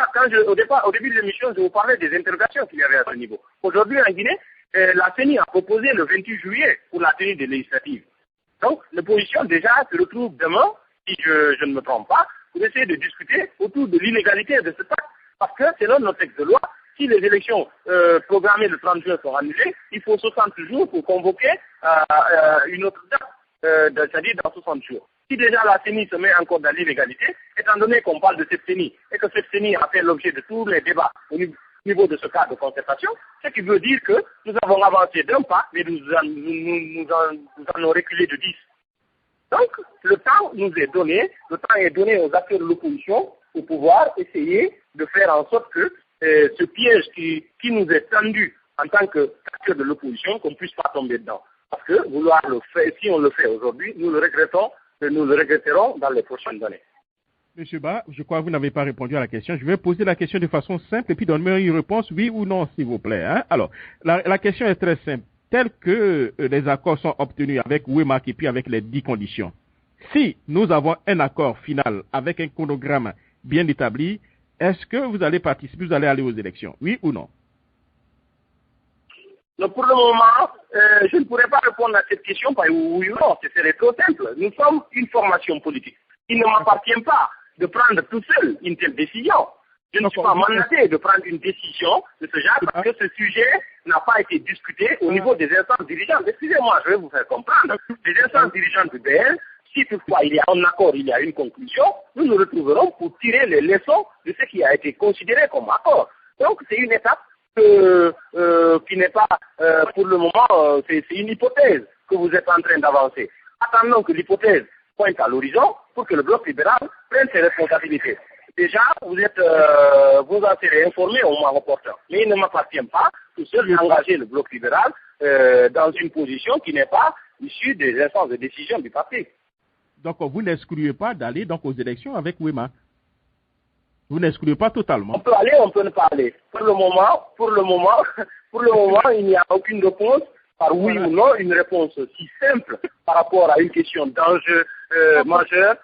au début de l'émission, je vous parlais des interrogations qu'il y avait à ce niveau. Aujourd'hui, en Guinée, la CENI a proposé le 28 juillet pour la tenue des législatives. Donc, l'opposition déjà se retrouve demain, si je ne me trompe pas, pour essayer de discuter autour de l'illégalité de ce pacte. Parce que, selon nos textes de loi, si les élections programmées le 30 juin sont annulées, il faut 60 jours pour convoquer une autre date, c'est-à-dire dans 60 jours. Si déjà la CENI se met encore dans l'illégalité, étant donné qu'on parle de cette CENI et que cette CENI a fait l'objet de tous les débats au niveau de ce cadre de concertation, ce qui veut dire que nous avons avancé d'un pas, mais nous en avons reculé de 10. Donc, le temps nous est donné, le temps est donné aux acteurs de l'opposition pour pouvoir essayer de faire en sorte que ce piège qui nous est tendu en tant qu'acteurs de l'opposition, qu'on ne puisse pas tomber dedans. Parce que vouloir le faire, si on le fait aujourd'hui, nous le regrettons et nous le regretterons dans les prochaines années. Monsieur Ba, je crois que vous n'avez pas répondu à la question. Je vais poser la question de façon simple et puis donner une réponse oui ou non, s'il vous plaît. Alors, la question est très simple. Tel que les accords sont obtenus avec Waymark et puis avec les 10 conditions, si nous avons un accord final avec un chronogramme bien établi, est-ce que vous allez participer, vous allez aller aux élections, oui ou non? Donc pour le moment, je ne pourrais pas répondre à cette question par oui ou non, ce serait trop simple. Nous sommes une formation politique. Il ne m'appartient pas de prendre tout seul une telle décision. Je ne suis pas mandaté de prendre une décision de ce genre parce que ce sujet n'a pas été discuté au niveau des instances dirigeantes. Excusez-moi, je vais vous faire comprendre. Les instances dirigeantes du BL, si toutefois il y a un accord, il y a une conclusion, nous nous retrouverons pour tirer les leçons de ce qui a été considéré comme accord. Donc c'est une étape qui n'est pas, pour le moment, c'est une hypothèse que vous êtes en train d'avancer. Attendons que l'hypothèse pointe à l'horizon pour que le bloc libéral prenne ses responsabilités. Déjà, vous en serez informé au moins opportun. Mais il ne m'appartient pas tout seul d'engager le bloc libéral dans une position qui n'est pas issue des instances de décision du parti. Donc, vous n'excluez pas d'aller donc aux élections avec Wema. Vous n'excluez pas totalement. On peut aller, on peut ne pas aller. Pour le moment, il n'y a aucune réponse par oui ou non, une réponse si simple par rapport à une question d'enjeu majeur.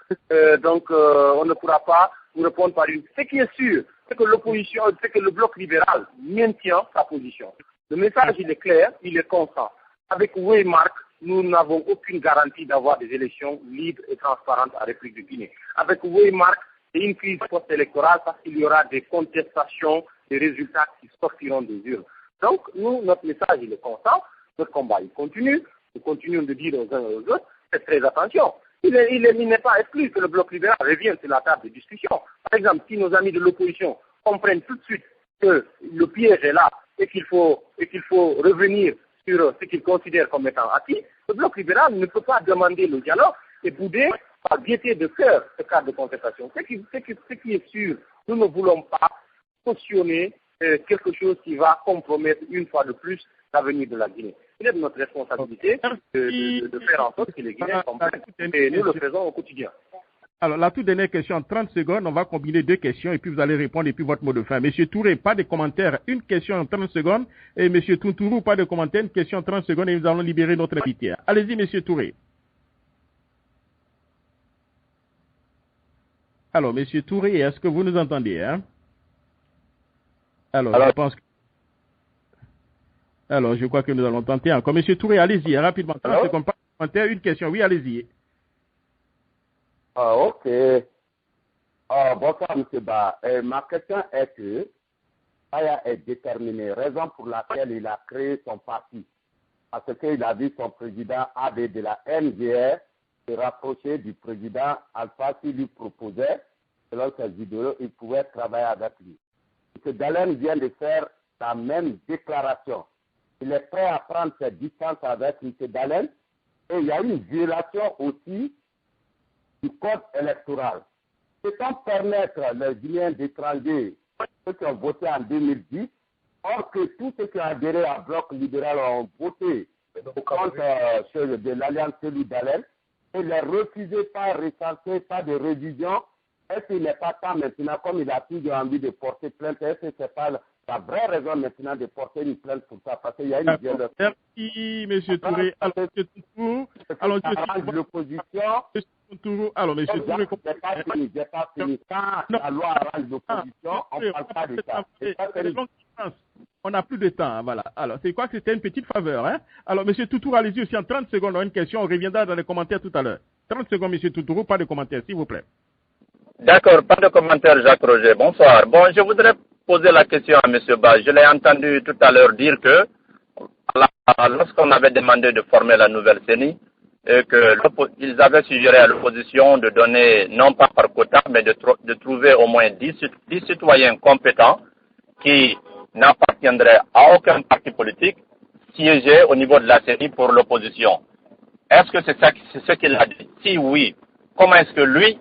Donc, on ne pourra pas vous répondre par une. Ce qui est sûr, c'est que l'opposition, c'est que le bloc libéral maintient sa position. Le message, il est clair, il est constant. Avec Weymark, nous n'avons aucune garantie d'avoir des élections libres et transparentes à République de Guinée. Avec Weymark, c'est une crise post-électorale parce qu'il y aura des contestations des résultats qui sortiront des urnes. Donc, nous, notre message, il est constant. Notre combat, il continue. Nous continuons de dire aux uns et aux autres, faites très attention. Il n'est pas exclu que le bloc libéral revienne sur la table de discussion. Par exemple, si nos amis de l'opposition comprennent tout de suite que le piège est là et qu'il faut revenir sur ce qu'ils considèrent comme étant acquis, le bloc libéral ne peut pas demander le dialogue et bouder par gaieté de cœur ce cadre de contestation. Ce qui est sûr, nous ne voulons pas cautionner quelque chose qui va compromettre une fois de plus l'avenir de la Guinée. Il est de notre responsabilité de faire en sorte que les Guinéens comprennent. Et nous le faisons au quotidien. Alors, la toute dernière question, en 30 secondes, on va combiner deux questions et puis vous allez répondre et puis votre mot de fin. Monsieur Touré, pas de commentaires, une question en 30 secondes. Et Monsieur Tuntourou, pas de commentaires, une question en 30 secondes et nous allons libérer notre invité. Allez-y, Monsieur Touré. Alors, Monsieur Touré, est-ce que vous nous entendez, hein? Alors, je pense que... Alors, je crois que nous allons tenter encore. Monsieur Touré, allez-y, rapidement. 30 secondes, pas de commentaires, une question. Oui, allez-y. Ah, ok. Bonsoir, M. Ba. Ma question est que Aya est déterminé, raison pour laquelle il a créé son parti. Parce qu'il a vu son président AD de la MGR se rapprocher du président Alpha qui lui proposait, selon ses idéaux, il pouvait travailler avec lui. M. Dalen vient de faire la même déclaration. Il est prêt à prendre ses distances avec M. Dalen et il y a une violation aussi du code électoral. Peut-on permettre les Guinéens d'étrangers, ceux qui ont voté en 2010, or que tous ceux qui ont adhéré à Bloc libéral ont voté contre de l'Alliance Cellule d'Allen et les refuser, pas recenser, pas de révision? Est-ce qu'il n'est pas temps maintenant, comme il a toujours envie de porter plainte, est-ce que ce n'est pas la vraie raison maintenant de porter une plainte pour ça? Parce qu'il y a une violation. Merci, M. Touré. Alors, M. Tourou, alors, l'opposition. Alors, M. Touré, j'ai pas fini. Quand la loi arrange l'opposition, on ne parle pas de ça. On n'a plus de temps, voilà. Alors, c'est quoi que c'était une petite faveur, hein? Alors, M. Toutourou, allez-y aussi en 30 secondes, on a une question, on reviendra dans les commentaires tout à l'heure. 30 secondes, M. Toutourou, pas de commentaires, s'il vous plaît. D'accord, pas de commentaires, Jacques Roger. Bonsoir. Bon, je voudrais poser la question à M. Ba. Je l'ai entendu tout à l'heure dire que lorsqu'on avait demandé de former la nouvelle CENI, qu'ils avaient suggéré à l'opposition de donner, non pas par quota, mais de trouver au moins 10 citoyens compétents qui n'appartiendraient à aucun parti politique, siéger au niveau de la CENI pour l'opposition. Est-ce que c'est ce qu'il a dit? Si oui, comment est-ce que lui,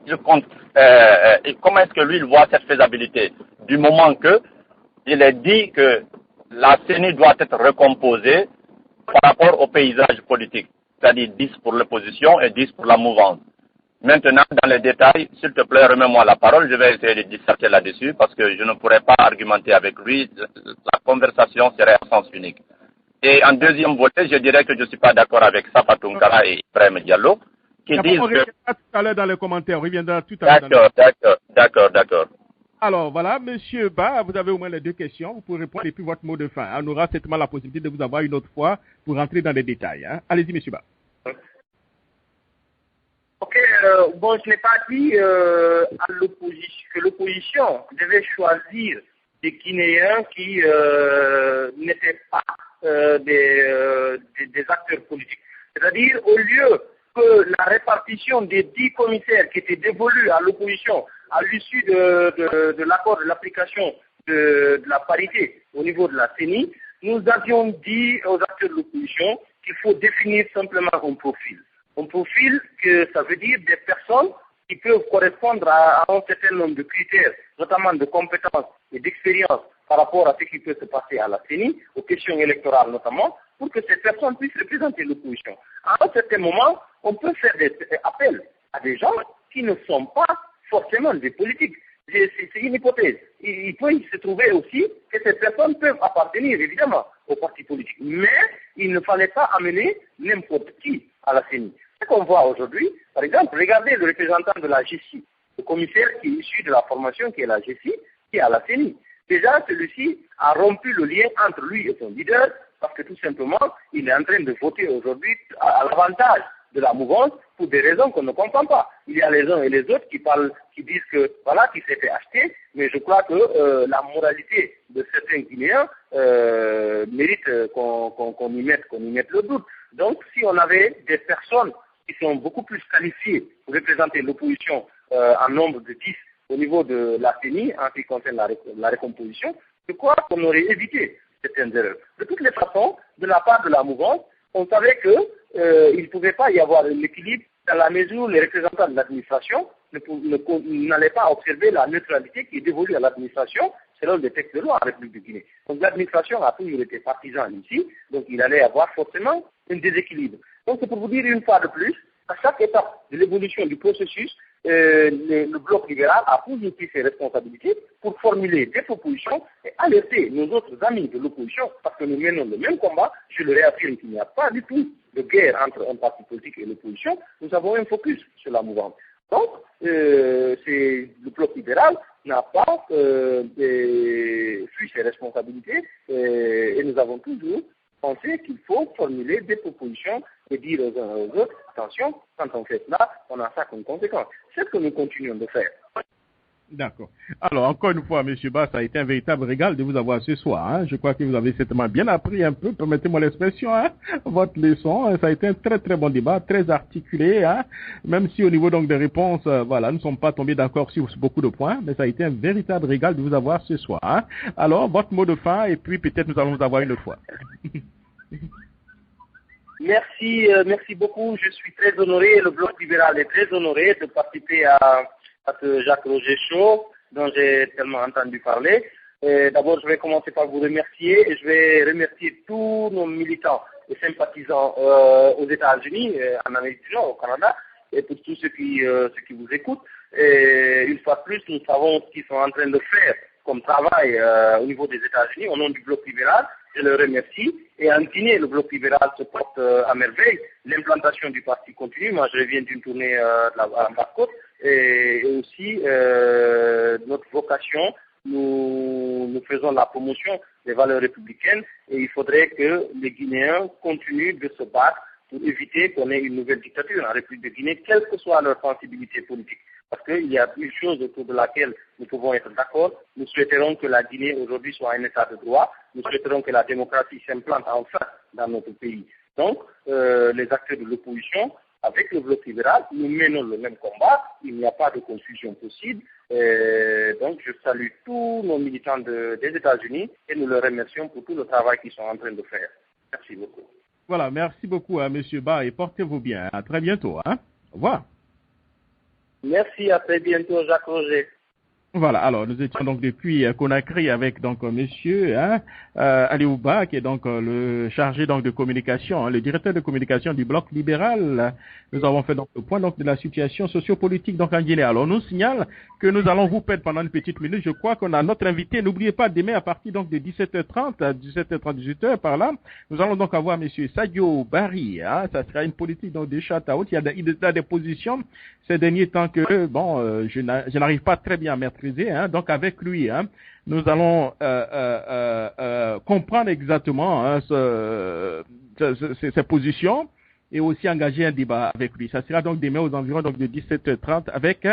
il voit cette faisabilité? Du moment que il est dit que la CENI doit être recomposée par rapport au paysage politique, c'est-à-dire 10 pour l'opposition et 10 pour la mouvance. Maintenant, dans les détails, s'il te plaît, remets-moi la parole, je vais essayer de disserter là-dessus parce que je ne pourrais pas argumenter avec lui, la conversation serait à sens unique. Et en deuxième volet, je dirais que je ne suis pas d'accord avec Safa Tounkara et Ibrahim Diallo, qui disent que... On reviendra tout à l'heure dans les commentaires, on reviendra tout à l'heure. D'accord. Alors voilà, Monsieur Ba, vous avez au moins les deux questions. Vous pouvez répondre et puis votre mot de fin. On aura certainement la possibilité de vous avoir une autre fois pour rentrer dans les détails. Hein. Allez-y, Monsieur Ba. Ok, bon, je n'ai pas dit que l'opposition devait choisir des Guinéens qui n'étaient pas des acteurs politiques. C'est-à-dire, au lieu que la répartition des 10 commissaires qui étaient dévolus à l'opposition à l'issue de l'accord de l'application de la parité au niveau de la CENI, nous avions dit aux acteurs de l'opposition qu'il faut définir simplement un profil. Un profil que ça veut dire des personnes qui peuvent correspondre à un certain nombre de critères, notamment de compétences et d'expérience par rapport à ce qui peut se passer à la CENI, aux questions électorales notamment, pour que ces personnes puissent représenter l'opposition. À un certain moment, on peut faire des appels à des gens qui ne sont pas forcément des politiques. C'est une hypothèse. Il peut se trouver aussi que ces personnes peuvent appartenir évidemment aux partis politiques. Mais il ne fallait pas amener n'importe qui à la CENI. Ce qu'on voit aujourd'hui, par exemple, regardez le représentant de la GECI, le commissaire qui est issu de la formation qui est la GECI, qui est à la CENI. Déjà, celui-ci a rompu le lien entre lui et son leader parce que tout simplement, il est en train de voter aujourd'hui à l'avantage de la mouvance pour des raisons qu'on ne comprend pas. Il y a les uns et les autres qui disent que voilà, qui s'est fait acheter, mais je crois que la moralité de certains Guinéens mérite qu'on y mette le doute. Donc, si on avait des personnes qui sont beaucoup plus qualifiées pour représenter l'opposition en nombre de 10 au niveau de la CENI, en ce qui concerne la recomposition, je crois qu'on aurait évité certaines erreurs. De toutes les façons, de la part de la mouvance, on savait qu'il ne pouvait pas y avoir l'équilibre dans la mesure où les représentants de l'administration n'allaient pas observer la neutralité qui est dévolue à l'administration selon les textes de loi en République de Guinée. Donc l'administration a toujours été partisane ici, donc il allait y avoir forcément un déséquilibre. Donc c'est pour vous dire une fois de plus, à chaque étape de l'évolution du processus, le bloc libéral a toujours pris ses responsabilités pour formuler des propositions et alerter nos autres amis de l'opposition, parce que nous menons le même combat. Je le réaffirme qu'il n'y a pas du tout de guerre entre un parti politique et l'opposition. Nous avons un focus sur la mouvance. Donc, le bloc libéral n'a pas fui ses responsabilités et nous avons toujours pensé qu'il faut formuler des propositions et dire aux uns et aux autres, attention, quand on fait cela, on a ça comme conséquence. C'est ce que nous continuons de faire. D'accord. Alors, encore une fois, M. Ba, ça a été un véritable régal de vous avoir ce soir. Hein. Je crois que vous avez certainement bien appris un peu, permettez-moi l'expression, hein, votre leçon. Ça a été un très très bon débat, très articulé, hein. Même si au niveau donc des réponses, voilà, nous ne sommes pas tombés d'accord sur beaucoup de points, mais ça a été un véritable régal de vous avoir ce soir. Hein. Alors, votre mot de fin, et puis peut-être nous allons vous avoir une autre fois. Merci beaucoup. Je suis très honoré, le Bloc libéral est très honoré de participer à ce Jacques Roger Show dont j'ai tellement entendu parler. D'abord, je vais commencer par vous remercier et je vais remercier tous nos militants et sympathisants aux États-Unis, en Amérique du Nord, au Canada, et pour tous ceux qui vous écoutent. Et une fois de plus, nous savons ce qu'ils sont en train de faire comme travail au niveau des États-Unis au nom du Bloc libéral. Je le remercie. Et en Guinée, le Bloc libéral se porte à merveille. L'implantation du parti continue. Moi, je reviens d'une tournée à Basse-Côte. Et aussi, notre vocation, nous faisons la promotion des valeurs républicaines. Et il faudrait que les Guinéens continuent de se battre pour éviter qu'on ait une nouvelle dictature en République de Guinée, quelle que soit leur sensibilité politique. Parce qu'il y a une chose autour de laquelle nous pouvons être d'accord. Nous souhaiterons que la Guinée aujourd'hui soit un état de droit. Nous souhaiterons que la démocratie s'implante enfin dans notre pays. Donc, les acteurs de l'opposition, avec le Bloc libéral, nous menons le même combat. Il n'y a pas de confusion possible. Donc, je salue tous nos militants des États-Unis et nous leur remercions pour tout le travail qu'ils sont en train de faire. Merci beaucoup. Voilà, merci beaucoup à M. Ba et portez-vous bien. À très bientôt. Hein. Au revoir. Merci, à très bientôt, Jacques Roger. Voilà, alors nous étions donc depuis Conakry avec donc monsieur Aliou Ba, qui est donc le chargé donc de communication, le directeur de communication du Bloc libéral. Nous avons fait donc le point donc de la situation sociopolitique donc en Guinée. Alors on nous signale que nous allons vous perdre pendant une petite minute. Je crois qu'on a notre invité. N'oubliez pas demain à partir donc de 17h30 à 17h30, 18h par là. Nous allons donc avoir monsieur Sadio Barry. Hein, ça sera une politique donc de shout-out. Il y a des positions ces derniers temps que bon, je n'arrive pas très bien à mettre maîtriser. Hein. Donc avec lui, hein, nous allons comprendre exactement hein, ses positions et aussi engager un débat avec lui. Ça sera donc demain aux environs donc, de 17h30 avec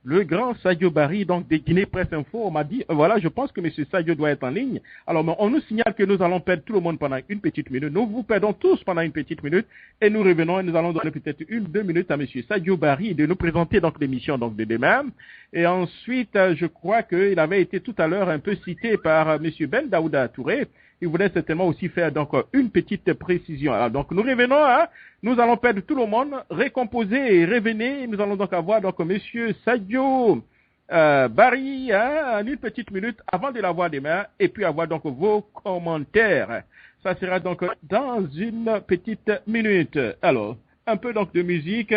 le grand Sadio Barry, donc des Guinée Presse Info. On m'a dit, voilà, je pense que M. Sadio doit être en ligne. Alors, on nous signale que nous allons perdre tout le monde pendant une petite minute. Nous vous perdons tous pendant une petite minute et nous revenons et nous allons donner peut-être 1-2 minutes à M. Sadio Barry de nous présenter donc l'émission donc de demain. Et ensuite, je crois qu'il avait été tout à l'heure un peu cité par M. Ben Daouda Touré. Il voulait certainement aussi faire donc une petite précision. Alors, donc nous revenons, hein, nous allons perdre tout le monde, récomposer et revenir. Nous allons donc avoir donc Monsieur Sadio Barry, hein, en une petite minute avant de l'avoir demain, et puis avoir donc vos commentaires. Ça sera donc dans une petite minute. Alors, un peu donc de musique,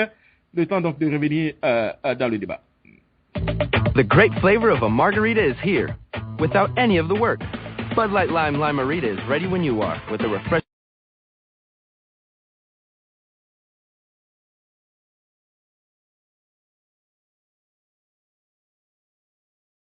le temps donc de revenir dans le débat. The great flavor of a margarita is here, without any of the work. Bud Light Lime Lime-A-Rita is ready when you are, with a refreshing